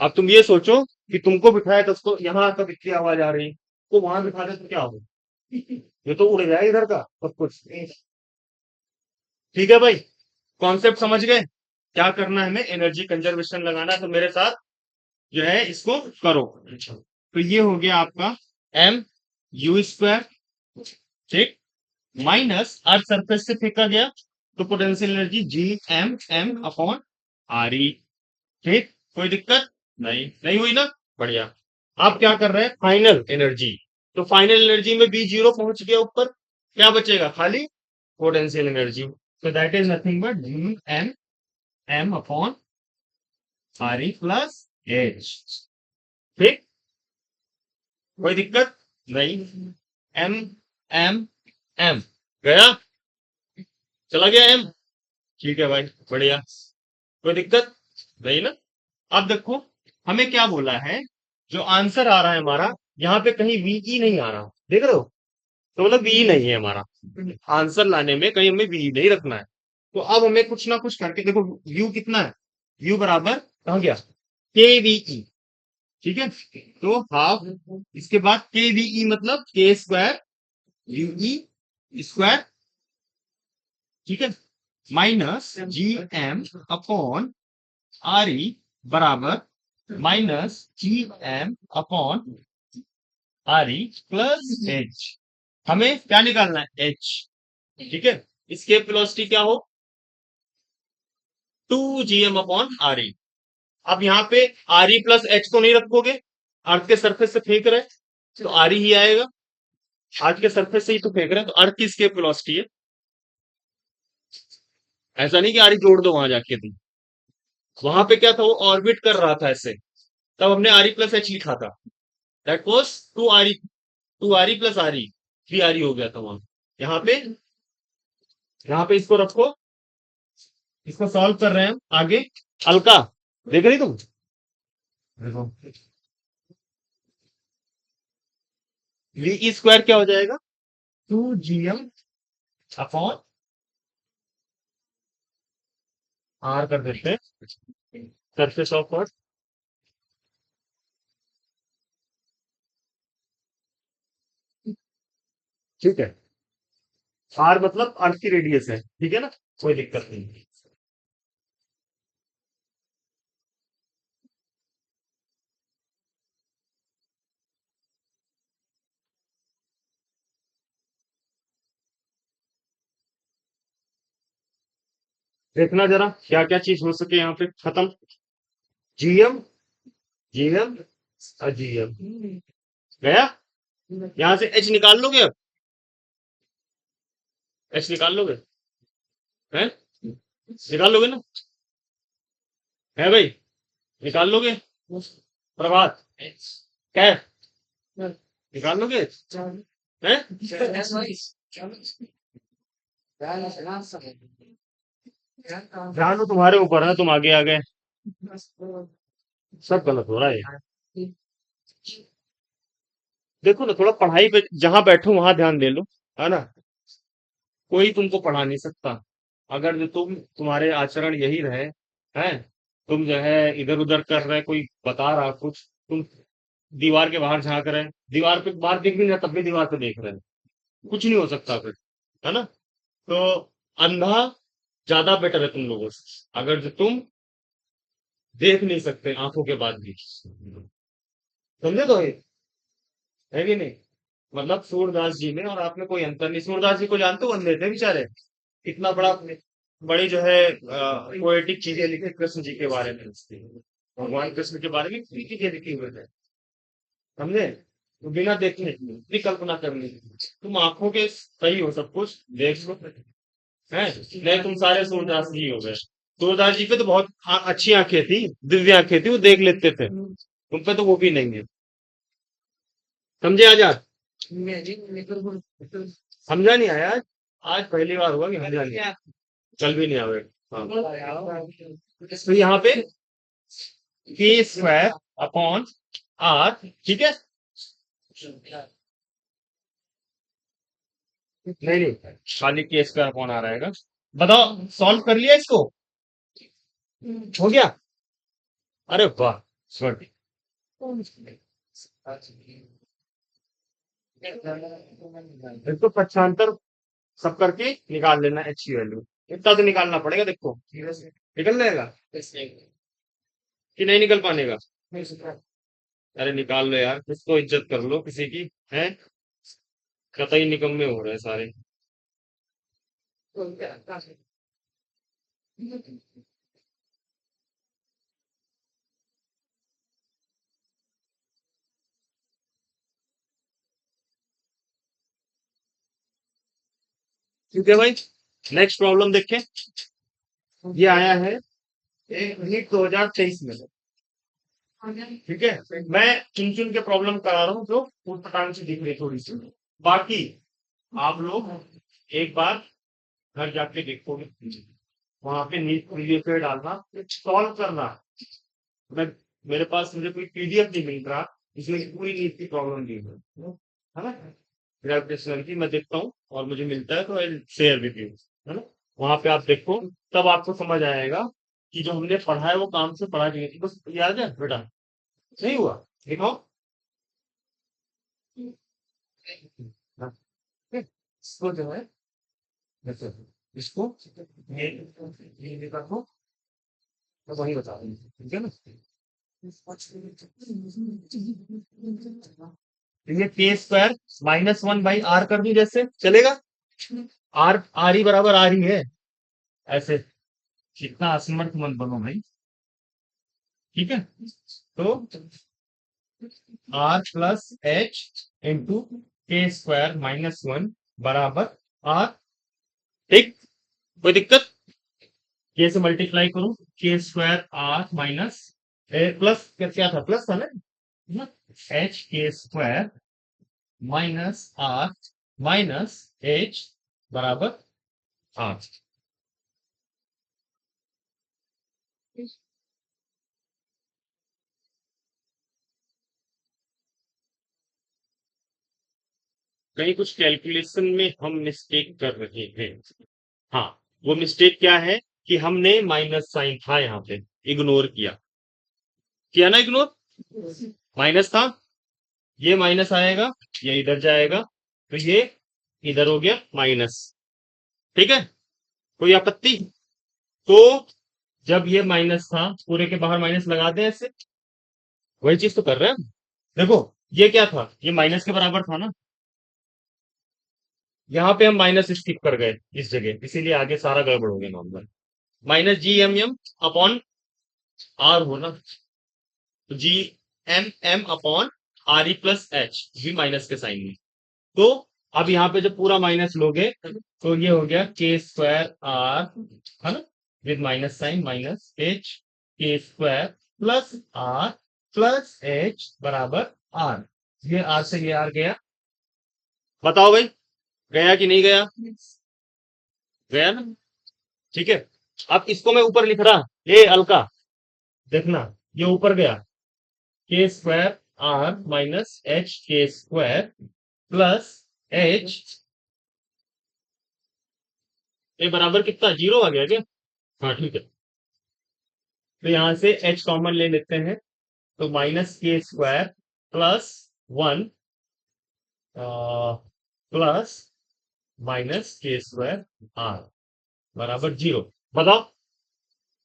अब तुम ये सोचो कि तुमको बिठाया तो उसको यहाँ तक इतनी आवाज आ रही, तो वहां बिठा दे तो क्या हो, ये तो उड़ जाए इधर का सब कुछ। ठीक है भाई, कॉन्सेप्ट समझ गए? क्या करना है, हमें एनर्जी कंजर्वेशन लगाना है, तो मेरे साथ जो है इसको करो। तो ये हो गया आपका एम यू स्क्वायर, ठीक, माइनस अर्थ सरफेस से फेंका गया, तो potential energy G M M upon R E. ठीक, कोई दिक्कत नहीं, नहीं हुई ना? बढ़िया। आप क्या कर रहे हैं, फाइनल एनर्जी, तो फाइनल एनर्जी में बी जीरो पहुंच गया ऊपर, क्या बचेगा, खाली potential energy, so that is nothing but g m m upon r e plus h। ठीक, कोई दिक्कत नहीं, m m m गया, चला गया m। ठीक है भाई, बढ़िया, कोई दिक्कत नहीं ना? अब देखो हमें क्या बोला है, जो आंसर आ रहा है हमारा, यहाँ पे कहीं वीई नहीं आ रहा, देख रहे हो, तो मतलब वी नहीं है हमारा, आंसर लाने में कहीं हमें वी नहीं रखना है। तो अब हमें कुछ ना कुछ करके देखो, यू कितना है, यू बराबर कहा गया के वीई, ठीक है, तो हाफ, इसके बाद के वीई मतलब के स्क्वायर यूई स्क्वायर, ठीक है, minus G M upon R E बराबर minus G M upon R E plus H. हमें क्या निकालना है, एच, ठीक है, इसके वेलोसिटी क्या हो, 2gm अपॉन आर ई। अब यहाँ पे आर ई प्लस एच को नहीं रखोगे, अर्थ के सरफेस से फेंक रहे तो आर ई ही आएगा, अर्थ के सरफेस से ही तो फेंक रहे हैं, तो अर्थ की स्केप वेलोसिटी है, ऐसा नहीं कि आर ई जोड़ दो वहां जाके तुम, वहां पे क्या था, वो ऑर्बिट कर रहा था ऐसे, तब हमने आर ई प्लस एच लिखा था, that was two R E plus R E, 3 R E हो गया था वहां। यहाँ पे, यहाँ पे इसको रखो, इसको सॉल्व कर रहे हैं हम आगे। अलका देख रही तुम, देखो वी स्क्वायर क्या हो जाएगा, 2gm अपॉन आर कर देते हैं, सरफेस ऑफ अर्थ, ठीक है, आर मतलब अर्थ की रेडियस है, ठीक है ना, कोई दिक्कत नहीं। देखना जरा क्या क्या चीज हो सके यहाँ पे खत्म। जीएम, जीएम, अजीएम गया। यहाँ से एच निकाल लोगे अब, एच निकाल लोगे, हैं निकाल लोगे ना, है भाई, निकाल लोगे। प्रभात, कैफ, निकाल लोगे, हैं? ध्यान तो तुम्हारे ऊपर है, तुम आगे आ गए, सब गलत हो रहा है। देखो ना, थोड़ा पढ़ाई पे जहां बैठो वहां ध्यान दे लो, है ना, कोई तुमको पढ़ा नहीं सकता। अगर जो तुम्हारे आचरण यही रहे, हैं, तुम जो है इधर उधर कर रहे, कोई बता रहा कुछ, तुम दीवार के बाहर झांक रहे हैं, दीवार पे बाहर दिख भी नहीं रहा, तब भी दीवार पे देख रहे हैं, कुछ नहीं हो सकता फिर, है ना। तो अंधा ज्यादा बेटर है तुम लोगों से, अगर जो तुम देख नहीं सकते आंखों के बाद भी, समझे तो ये, है कि नहीं। मतलब सूरदास जी में और आप में कोई अंतर नहीं। सूरदास जी को जानते हो, अंधे थे बेचारे, इतना बड़ा, बड़ी जो है पोएटिक चीजें लिखी कृष्ण जी के बारे में, भगवान कृष्ण के बारे में कितनी चीजें लिखी हुई है, समझे। तो बिना देखने इतनी कल्पना करनी, तुम आंखों के सही हो, सब कुछ देख लो, है नहीं, तुम सारे सूरदास जी हो गए। सूरदास जी पे तो बहुत अच्छी आंखें थी, दिव्य आंखें थी, वो देख लेते थे, तुम पे तो वो भी नहीं है, समझे आजाद। समझा नहीं आया आज, आज पहली बार हुआ कि समझा नहीं आया। कल भी नहीं आवेगा, हाँ। तो यहाँ पे के स्क्वायर अपॉन आर, ठीक है, नहीं नहीं, खाली के स्क्वायर अपॉन आर आएगा। बताओ, सॉल्व कर लिया इसको, हो गया, अरे वाह, गुड। इसको पक्षांतर सब करके निकाल लेना एच की वैल्यू, इतना तो निकालना पड़ेगा, देखो निकल जाएगा कि नहीं निकल पाएगा। अरे निकाल लो यार, कुछ तो इज्जत कर लो किसी की, है, कतई निकम्मे हो रहे हैं सारे। ठीक है भाई, नेक्स्ट प्रॉब्लम देखें। ये आया है एक नीट 2023 में, ठीक है, मैं चुन चुन के प्रॉब्लम करा रहा हूँ जो पटांग से दिख रही थोड़ी सी, बाकी आप लोग एक बार घर जाके देखोगे, वहां पे नीट प्रीवियस पे डालना, सॉल्व करना। मैं, मेरे पास मुझे कोई पीडीएफ नहीं मिल रहा, इसमें पूरी नीट की प्रॉब्लम दी है ना, ग्रेविटेशनल की मैं देखता हूँ और मुझे मिलता है तो आई शेयर विद यू, है ना। वहां पे आप देखो, तब आपको समझ आएगा कि जो हमने पढ़ा है वो काम से पढ़ा नहीं, बस याद है बेटा, नहीं हुआ, दिखाओ। हाँ, इसको जो है, जैसे इसको ये देखो, तो वही बता रही हूँ, ठीक है ना। तो ये के square minus one by R कर दी, जैसे चलेगा, आर आर ही बराबर आर ही है, ऐसे, इतना असमर्थ मत बनो भाई, ठीक है। तो आर प्लस एच इंटू के स्क्वायर माइनस वन बराबर आर, ठीक, कोई दिक्कत। के से मल्टीप्लाई करूं, के स्क्वायर आर माइनस प्लस क्या था, प्लस था ना, एच के square minus R minus H बराबर आर। कहीं कुछ कैलकुलेशन में हम मिस्टेक कर रहे हैं, हाँ, वो मिस्टेक क्या है कि हमने माइनस साइन था यहाँ पे इग्नोर किया, किया ना इग्नोर, माइनस था, ये माइनस आएगा, ये इधर जाएगा, तो ये इधर हो गया माइनस। ठीक है, कोई आपत्ति? तो जब ये माइनस था, पूरे के बाहर माइनस लगा दें ऐसे, वही चीज तो कर रहे हैं हम। देखो, ये क्या था, ये माइनस के बराबर था ना, यहाँ पे हम माइनस स्किप कर गए इस जगह, इसीलिए आगे सारा गड़बड़ हो गया normal. Minus G M M upon R हो ना, तो G M M upon R E plus H, भी माइनस के साइन में। तो अब यहाँ पे जब पूरा माइनस लोगे तो ये हो गया के स्क्वायर आर, है ना, with minus sign, minus H के square plus R plus H बराबर आर। ये आर से ये आर गया। बताओ भाई, गया कि नहीं गया? गया ना? ठीक है, अब इसको मैं ऊपर लिख रहा, ये अलका, देखना, ये ऊपर गया, के स्क्वायर आर माइनस एच के स्क्वायर प्लस एच, ये बराबर कितना, जीरो आ गया क्या? हाँ ठीक है, तो यहां से एच कॉमन ले लेते हैं, तो माइनस के square plus one plus minus के स्क्वायर आर बराबर जीरो। बताओ,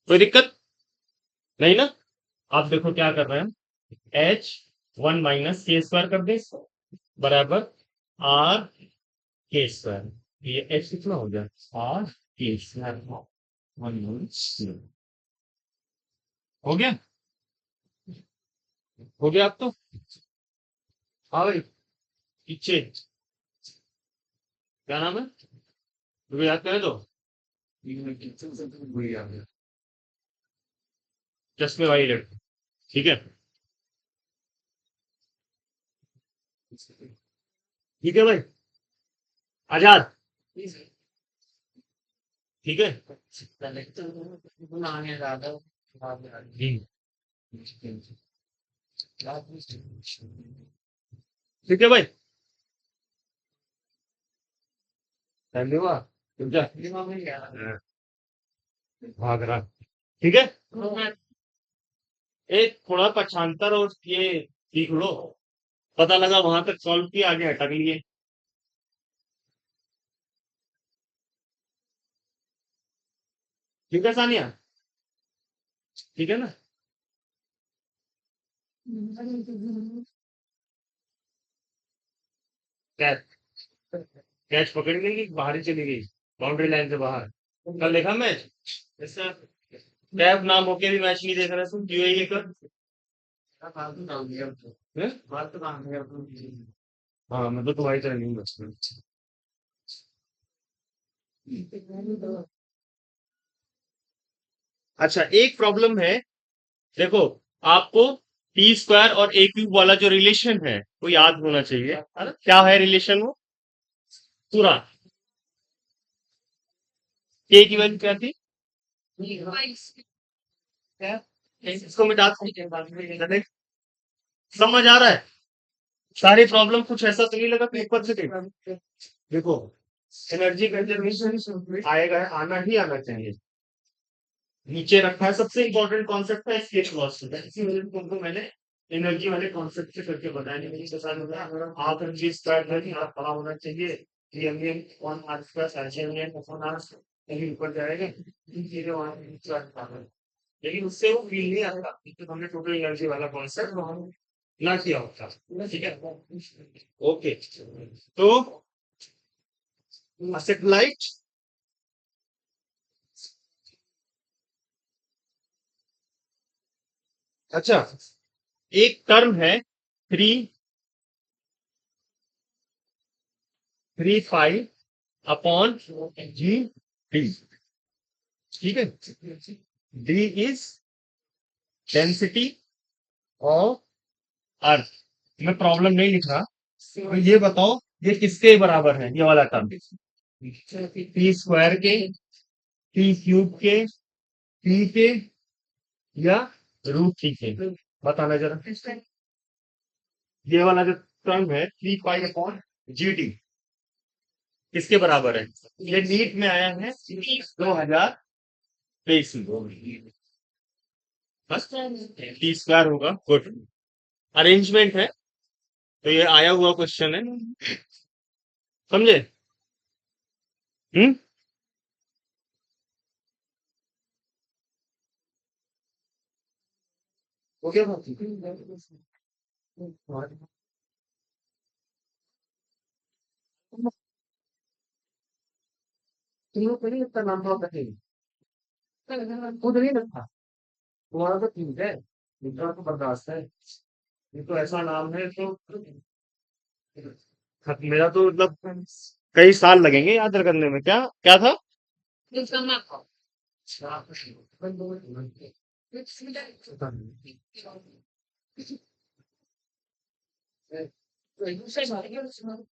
कोई दिक्कत नहीं ना? आप देखो क्या कर रहे हैं, एच वन माइनस के स्क्वायर कर दे इसको, बराबर आर के स्क्वायर, ये एच कितना हो गया, आर के स्क्वायर, वन हो गया, हो गया। आप तो हाँ भाई, पीछे क्या नाम है, तुम्हें याद करें तो, चश्मे वाली लड़की, ठीक है, ठीक है भाई, आजाद, ठीक है। जी, ठीक है भाई, धन्यवाद। रुक जा। हाँ, भाग रहा, ठीक है। एक थोड़ा पक्षांतर और ये सीख लो, पता लगा वहां तक सॉल्व किया, आगे हटक लिए। ठीक है सानिया, ठीक है ना? कैच, कैच पकड़ लेगी, बाहर ही चली गई, बाउंड्री लाइन से बाहर। कल देखा मैच, ऐसा टैब नाम होके भी मैच नहीं देख रहा तुम, क्यों है ये कर? हैं? हाँ, मैं तो तुम्हारी तरह नहीं बचता। अच्छा, एक प्रॉब्लम है, देखो, आपको टी स्क्वायर और ए क्यूब वाला जो रिलेशन है वो याद होना चाहिए, है ना? क्या है रिलेशन वो पूरा, के की वैल्यू क्या थी, इसको मिटा दो। समझ आ रहा है? सारी प्रॉब्लम कुछ ऐसा तो नहीं लगा पेपर से कहीं? देखो, एनर्जी कंजर्वेशन आएगा, आना ही आना चाहिए, नीचे रखा है, सबसे इंपॉर्टेंट कॉन्सेप्ट है स्केच लॉस, इसी वजह से तुमको मैंने एनर्जी वाले कॉन्सेप्ट से करके बताया, नहीं मुझे बता दूंगा आप एनर्जी स्क्वायर नहीं, आप पढ़ा होना चाहिए कि MM on R square hmm upon R कहीं ऊपर जाएगा, इन चीजें वहां नीचे आता है, लेकिन उससे वो फील नहीं आता क्योंकि हमने टोटल एनर्जी वाला कॉन्सेप्ट वहां ना किया होता। ठीक है, ओके, तो सेटेलाइट, अच्छा, एक टर्म है three, 3 pi upon G D, ठीक है, D is density of earth. मैं प्रॉब्लम नहीं लिख रहा, तो ये बताओ ये किसके बराबर है, ये वाला टर्म, टी स्क्वायर के, टी क्यूब के, टी के, या रूट टी के, बताना जरा। ये वाला जो टर्म है 3 पाई अपॉन जी टी किसके बराबर है? ये नीट में आया है 2023 में, बस टी स्क्वायर होगा, गुड, अरेंजमेंट है, तो ये आया हुआ क्वेश्चन है, समझे? हम्म। हो गया बात? तुम लोग को नहीं लगता नाम बहुत खुद नहीं लगता? तुम्हारा तो ठीक है, दूसरा तो बर्दाश्त है। ये तो ऐसा नाम है तो मेरा तो मतलब कई साल लगेंगे याद करने में। क्या क्या था?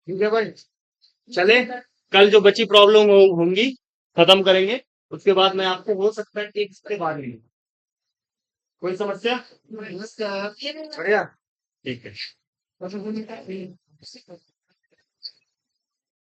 ठीक है भाई, चले। कल जो बची प्रॉब्लम होंगी खत्म करेंगे। उसके बाद मैं आपको हो सकता है एक हफ्ते बाद मिलूं। कोई समस्या? बढ़िया। ठीक है।